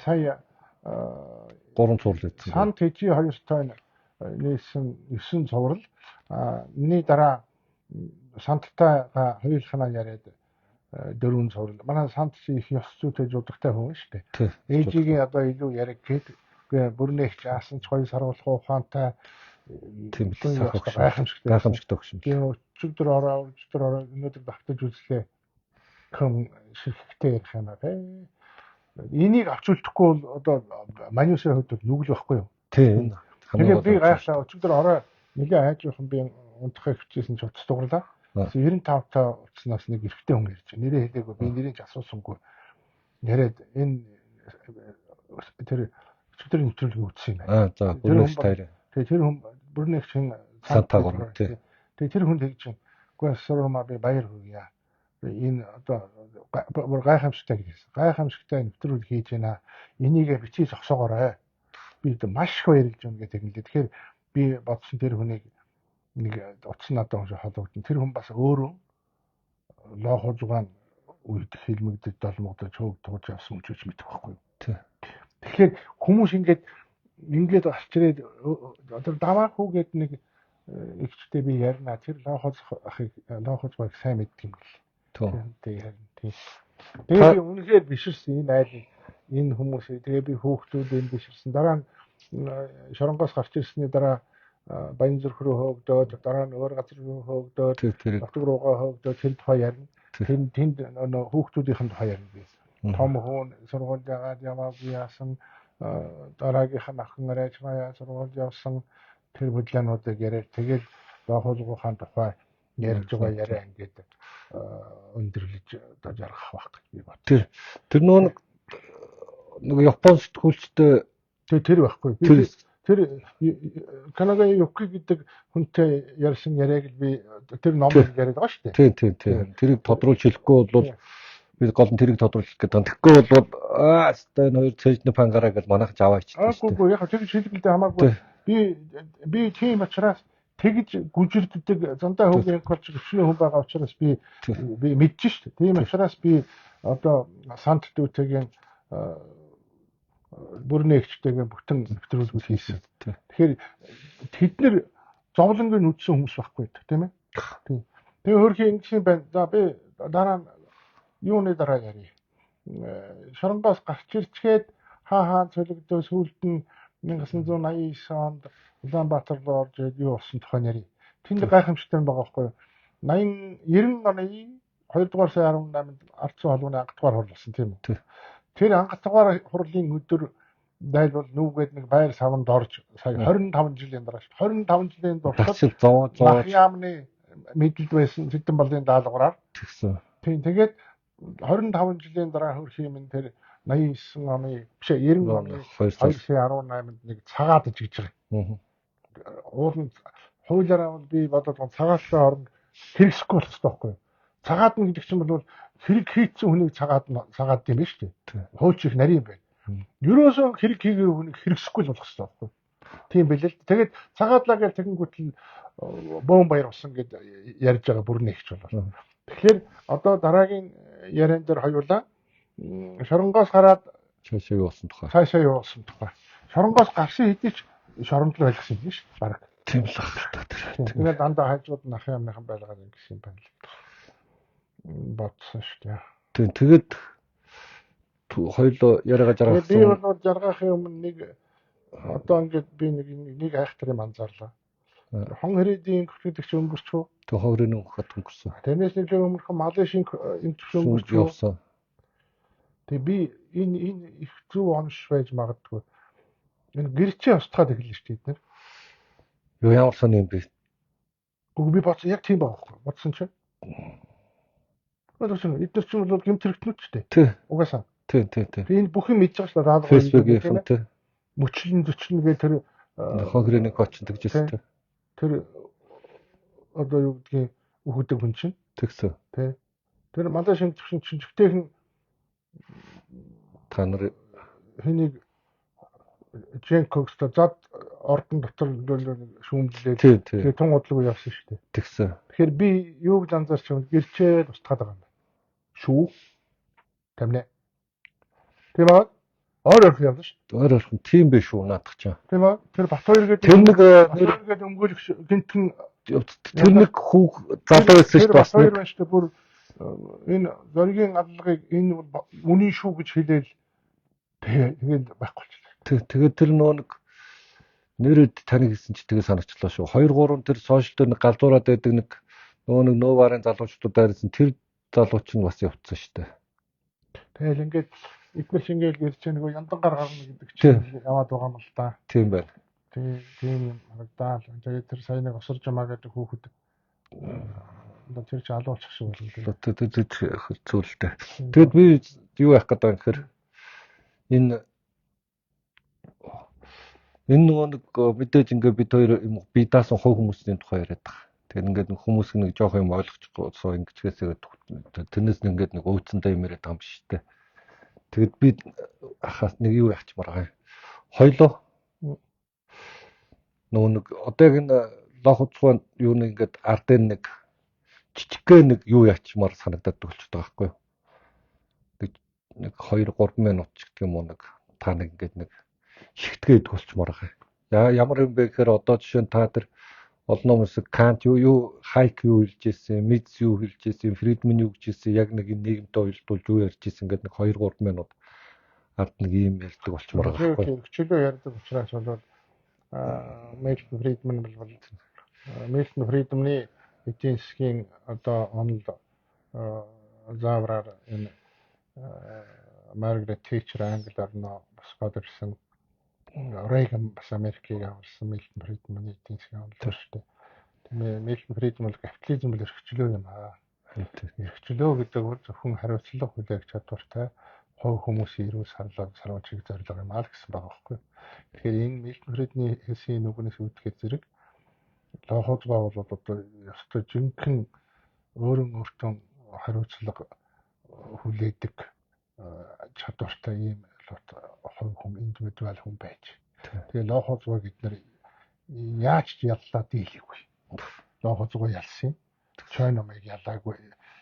сая 3 цуврал өгсөн. Сант хэжи 2 тонн нээсэн 9 цуврал миний дараа сантайгаа хоёулахнаа яриад 4 цуврал. Манай сант их ёс зүйтэй жуудагтай хүн шүү дээ. Ээжигийн одоо илүү яриг гээд бүрнээх заасан ч гоё саруулах ухаантай тийм гайхамшигтай өгсөн. Тийм өчигдөр ороо өнөөдөр багтаж үзлээ. Ком шигтэй ярих юм аа. Энийг авч үлдэхгүй бол одоо маньюсын хувьд юу л байхгүй юу? Тийм. Тэгээд би гайхлаа өчигдөр орой нэлээ хайжуухан би унтахыг хичээсэн ч утас дурлаа. 95 та утаснаас нэг эрэгтэй хүн ярьж байна. Нэрээ хэлээгүй би нэрийг ч асуусангүй. Яриад энэ тэр өчигдөр нэвтрүүлгийг үзсэн юм байна. За бүрнээс тайраа. Тэгээд тэр хүн бүрнээс чин сантагор тий. Тэгээд тэр хүн тэгж үгүй сурмаа би баяр хүргье. Энэ одоо гайхамшигтай гэсэн. Гайхамшигтай нэвтрүүлэг хийж байна. Энийг бичиж зогсоогоорой. Би маш их баярлж байна гэдэг юм лээ. Тэгэхээр би бодсон тэр хүнийг нэг утас надад холбогдсон. Тэр хүн бас өөрөө лохо зугаан үед хэлмэгдэж долмогдож хөөгдгож явсан үжиж мэдэх байхгүй. Тий. Тэгэхээр хүмүүс ингээд алчрээд одоо даваа хүүгээд нэг ихчтэй би ярина. Тэр лохоц баг сайн мэддэг юм л. Тэгээд би үнэхээр биширсэн энэ айл энэ хүмүүсээ тэгээ би хүүхдүүдийн биширсэн. Дараа нь Шоронгоос гарч ирсний дараа Баянзүрх рүү хөөгдөөд дараа нь өөр газар руу хөөгдөөд Нутаг руугаа хөөгдөөд тэр тухай ярина. Тэнд хүүхдүүдийн тухай ярина би. Том хүн сургууль яагаад яваагүй яасан дараагийнх нь охин арайч маяа сургууль явсан тэр хөдөлгөөнүүдийг яриад тэгээд лохолгоохын тухай ярьж байгаа яриа ингээд өндөрлөж одоо жаргах байх гэж би бод. Тэр нэг Япон сэтгүүлчтэй тэр байхгүй. Тэр Канадагийн Юки гэдэг хүнтэй ярьсан яриаг л би тэр номыг яриад байгаа шүү дээ. Тийм. Тэрийг тодруулж хэлэхгүй бол би гол нь тэрийг тодруулах гэдэг. Тэгэхгүй бол астай энэ хоёр цэжний пангараа гэж манайх аваач. Үгүй яг тэр шилгэлдээ хамаагүй. Би тийм учраас тэгж гүжирддэг зандаа хөвгөн колч өчнөө хүн байгаа учраас би мэдэж шүү дээ. Тийм учраас би одоо сант дүүтэйгийн бүрний эгчтэйгээ бүтэн нэвтрүүлгүүд хийсэн. Тэгэхээр тэд нэр зовлонгийн үдсэн хүмүүс байхгүй тийм ээ. Тийм. Тэгээ хөрхийн ингэсэн байна. За би дараа нь юуны дараа ярив. Шоронгоос гарч ирчгээд хаан цөлөгдөө сүүлд нь 1989 онд Улаанбаатар руу орж ирээд юу болсон тухай ярив. Тэнд гайхамшигтай байгаа байхгүй юу? 90 оны 2 дугаар сарын 18-нд Ардсан холбооны ангатгаар хурал болсон тийм үү? Тэр ангатгаар хурлын өдөр дайлбал нүүгээд нэг байр савнд орж сая 25 жилийн дараа 25 жилийн туршид Яамны мэдлэл байсан Сэдэн балын даалгавраар тэгсэн. Тийм тэгээд 25 жилийн дараа хөрх юм тэр 89 оны биш 90 оны 2 сарын 18-нд нэг цагаатж гэж байгаа. Уулын хуулиараа би бодоод цагааттай орно хэрэгсэхгүй болох хэрэгтэй байхгүй юу? Цагаатна гэдэг чинь бол хэрэг хийцэн хүнийг цагаад юм биш үү? Хууч их нарийн байна. Ерөөсөө хэрэг хийгээ хүнийг хэрэгсэхгүй л болох хэрэгтэй байхгүй юу? Тийм билээ л. Тэгээд цагаадлаа гэж тэгэнгүүт л бөөн баяр болсон гэд ярьж байгаа бүрний ихч болоо. Тэгэхээр одоо дараагийн яриан дээр хоёулаа Шоронгоос гараад цаашаа явуулсан тухай. Шоронгоос гарсан хэдий ч шорондол байлгсан юм биш баг. Тийм л ахaltaа тэр. Тэгээд дандаа хажууд нь ах юмныхан байлгаад ингэсэн юм байна л. Бодсон шүү дээ. Тэгээд хоёулаа яриага жаргасан. Би бол жаргахын өмнө нэг одоо ингээд би нэг айхтар юм анзаарлаа. Хон хэрэдийн хөтөлөгч өнгөрчөө. Тэг ховрын хот өнгөрсөн. Тэрнээс нэг өмнөх Малайшийн эмч өнгөрчөө. Тэг би энэ их зөв онш байж магадгүй. Энэ гэрчээ устгаад эхэлнэ шүү дээ. Юу ямар сон юм бэ? Үгүй би бодсон яг тийм байгаа байхгүй. Бодсон чинь. Бодсон эдгээр чинь бол гэмтэрэгтнүүд ч дээ. Угаасаа. Тийм. Би энэ бүх юм мэдж байгаа шүү дээ. Даалгавар Facebook-ийн тийм. Мөчлөн зөчлөнгээ тэр хогрын коч тэгжсэн. Тэр одоо юу гэдгийг өгдөг хүн чинь тэгсэн. Тэ. Тэр Малайшийн төвшин чинжигтэйхэн та нар хэнийг Женкокс зад ордон дотор шүүмжлээд тэгээ тун удлаг явсан шүү дээ. Тэгсэн. Тэгэхээр би юуг анзаарч байгаа гэрчээ устгаад байгаа юм байна. Шүү. Тамнаа. Тийм аа. Өөр явна шүү. Өөр тийм биш үү наадах чаа. Тийм аа. Тэр Батбаяр гэдэг тэр нэг өмгөөлөх гинтэн тэр нэг хүүг залуу байсан шүү дээ. Батбаяр байна шүү дээ. Бүр энэ зоригийн аллагыг энэ үнийн шүү гэж хэлээл тэгээд байхгүй ч. Тэгээд тэр нэг нэрэд тань гэсэн чи тэгээ санагчлаа шүү. 2 3 тэр сошиал дээр нэг галзуураад байдаг нэг нөөварын залуучдууд дээрсэн тэр залууч нь бас явцсан шүү дээ. Тэгэл ингээд эдгээр шингээл гэрч нэг яндангаар гарна гэдэг чинь яваад байгаа юм л да. Тийм байна. Тийм юм харагдаа. Тэгээд тэр сайн нэг осорж юмаа гэдэг хүүхэд одоо тэр чи алуулчих шиг болно. Тэр зүйлтэй. Тэгэд би юу яах гэдэг юм гэхээр энэ нөгөө нэг мэдээж ингээд бид хоёр би даасан хувь хүмүүсийн тухай яриад байгаа. Тэгээд ингээд хүмүүс нэг жоох юм ойлгочихгүй суу ингэчгээсээ тэрнээс ингээд нэг өвцөндөө юм яриад байгаа юм биш үү. Тэгэд би хаас нэг юу яачмаар байгаа юм. Хоёлоо нөгөө нэг одоо яг энэ лохоцгоо юу нэг ингээд ардын нэг жижигхэн нэг юу яачмаар санагдаад төгөлж байгаа байхгүй юу. нэг 2-3 минут ч гэдэг юм уу нэг та нэг ингээд нэг ихтгэж болчмоор байгаа. Ямар юм бэ гэхээр одоо жишээ нь та тэр олон хүмүүс Кант юу Хайк юу хэлж ирсэн, Мидс юу хэлж ирсэн, Фридман юу гэж ирсэн, яг нэг нийгэмтэй уялдуулж юу ярьж ирсэн гэдэг нэг 2-3 минут ард нэг юм ярьдаг болчмоор байгаа байхгүй. Хөгжлөө ярьдаг учраас бол Милтон Фридман бол Милтон Фридманы эдийн засгийн одоо онол заавраар энэ Маргарет Тэтчер Англиар нь босгоод ирсэн. Рейган бас Америкийг аварсан Милтон Фридманы эдийн засгийн онол шүү дээ. Тэгээ Милтон Фридман бол капитализм бол эрхчлөө юм аа. Эрхчлөө гэдэг бол зөвхөн хариуцлага хүлээх чадвартай хувь хүмүүсийн эрүүл сарвалжийг зорилго юм аа гэсэн байгаа байхгүй. Тэгэхээр энэ Милтон Фридманы хэлсийн нүгнээс үүдгээд зэрэг лохоц бол одоо ёстой жинхэнэ өөртөө хариуцлага хүлээдэг чадвартай ийм хувь хүн индивидуал хүн байж. Тэгээ лохоцгоо гэднэр яаж ч яллаа дийлэхгүй. Лохоцгоо ялсан. Чойномыг ялаагүй.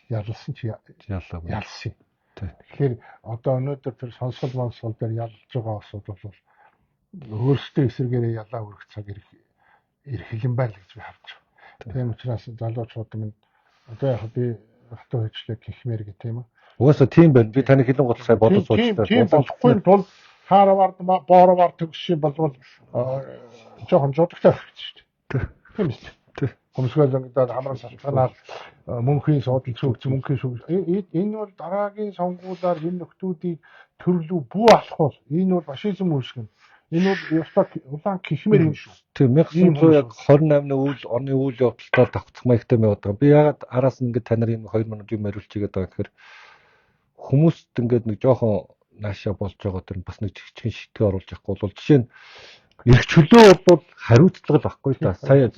Ялсан чи ялсан. Тэгэхээр одоо өнөөдөр тэр сонсгол дээр ялж байгаа асуудал бол өөрсдөө эсрэгээрээ ялаа өргөх цаг ирэх юм байна гэж би харж байна. Тийм учраас залуучууд минь одоо яг би хатуу хөвчлэг гихмээр гэх тийм үү. Угаасаа тийм байна. Би таны хэлэн гол сая бодож суучлаа. Тийм болохгүй тул Харвард Боровард төгсөж болвол жоохон жодогтой шүү дээ. Тийм үү. Хүмүүсгөө зөнгөд хамран салтганаар мөнхийн суудал цөөгч мөнхийн шүг энэ бол дараагийн сонгуулиар энэ нөхдүүдийг төрлөө бүү алах бол энэ бол фашизм үүсгэн. Энэ бол ёстой улаан гихмээр юм шүү. Тийм 1928-ны оны үйл явдалтаар давхцах маягтай байгаад байгаа. Би ягаад араас нь ингээд танаар энэ 2 минут юм хариулж игээд байгаа гэхээр хүмүүст ингээд нэг жоохон наашаа болж байгаа тэр бас нэг жигчгэн шитгэ оруулж явахгүй бол жишээ нь эрх чөлөө бол хариуцлага байхгүй та. Сая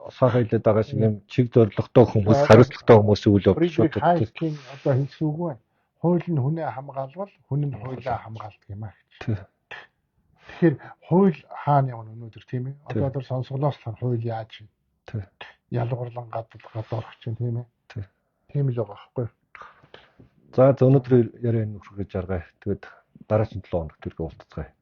сайхан хэлээд байгаа шиг юм чиг зоригтой хүмүүс хариуцлагатай хүмүүсийн үйл явдал шүү дээ. Хайкийн одоо хэлсэн үг байна. Хууль нь хүнээ хамгаалвал хүн нь хуулиа хамгаалдаг юм аа гэж. Тэгэхээр хууль хаана явна өнөөдөр тийм ээ. Одоо тэр сонсголоос л хууль яаж вэ? Ялгуурлан гадаад орох чинь тийм ээ. Тийм л байгаа байхгүй. За өнөөдөр яриа нөхрөгөж аргая. Тэгэд дараагийн 7 хоног төргөө уулзцгаая.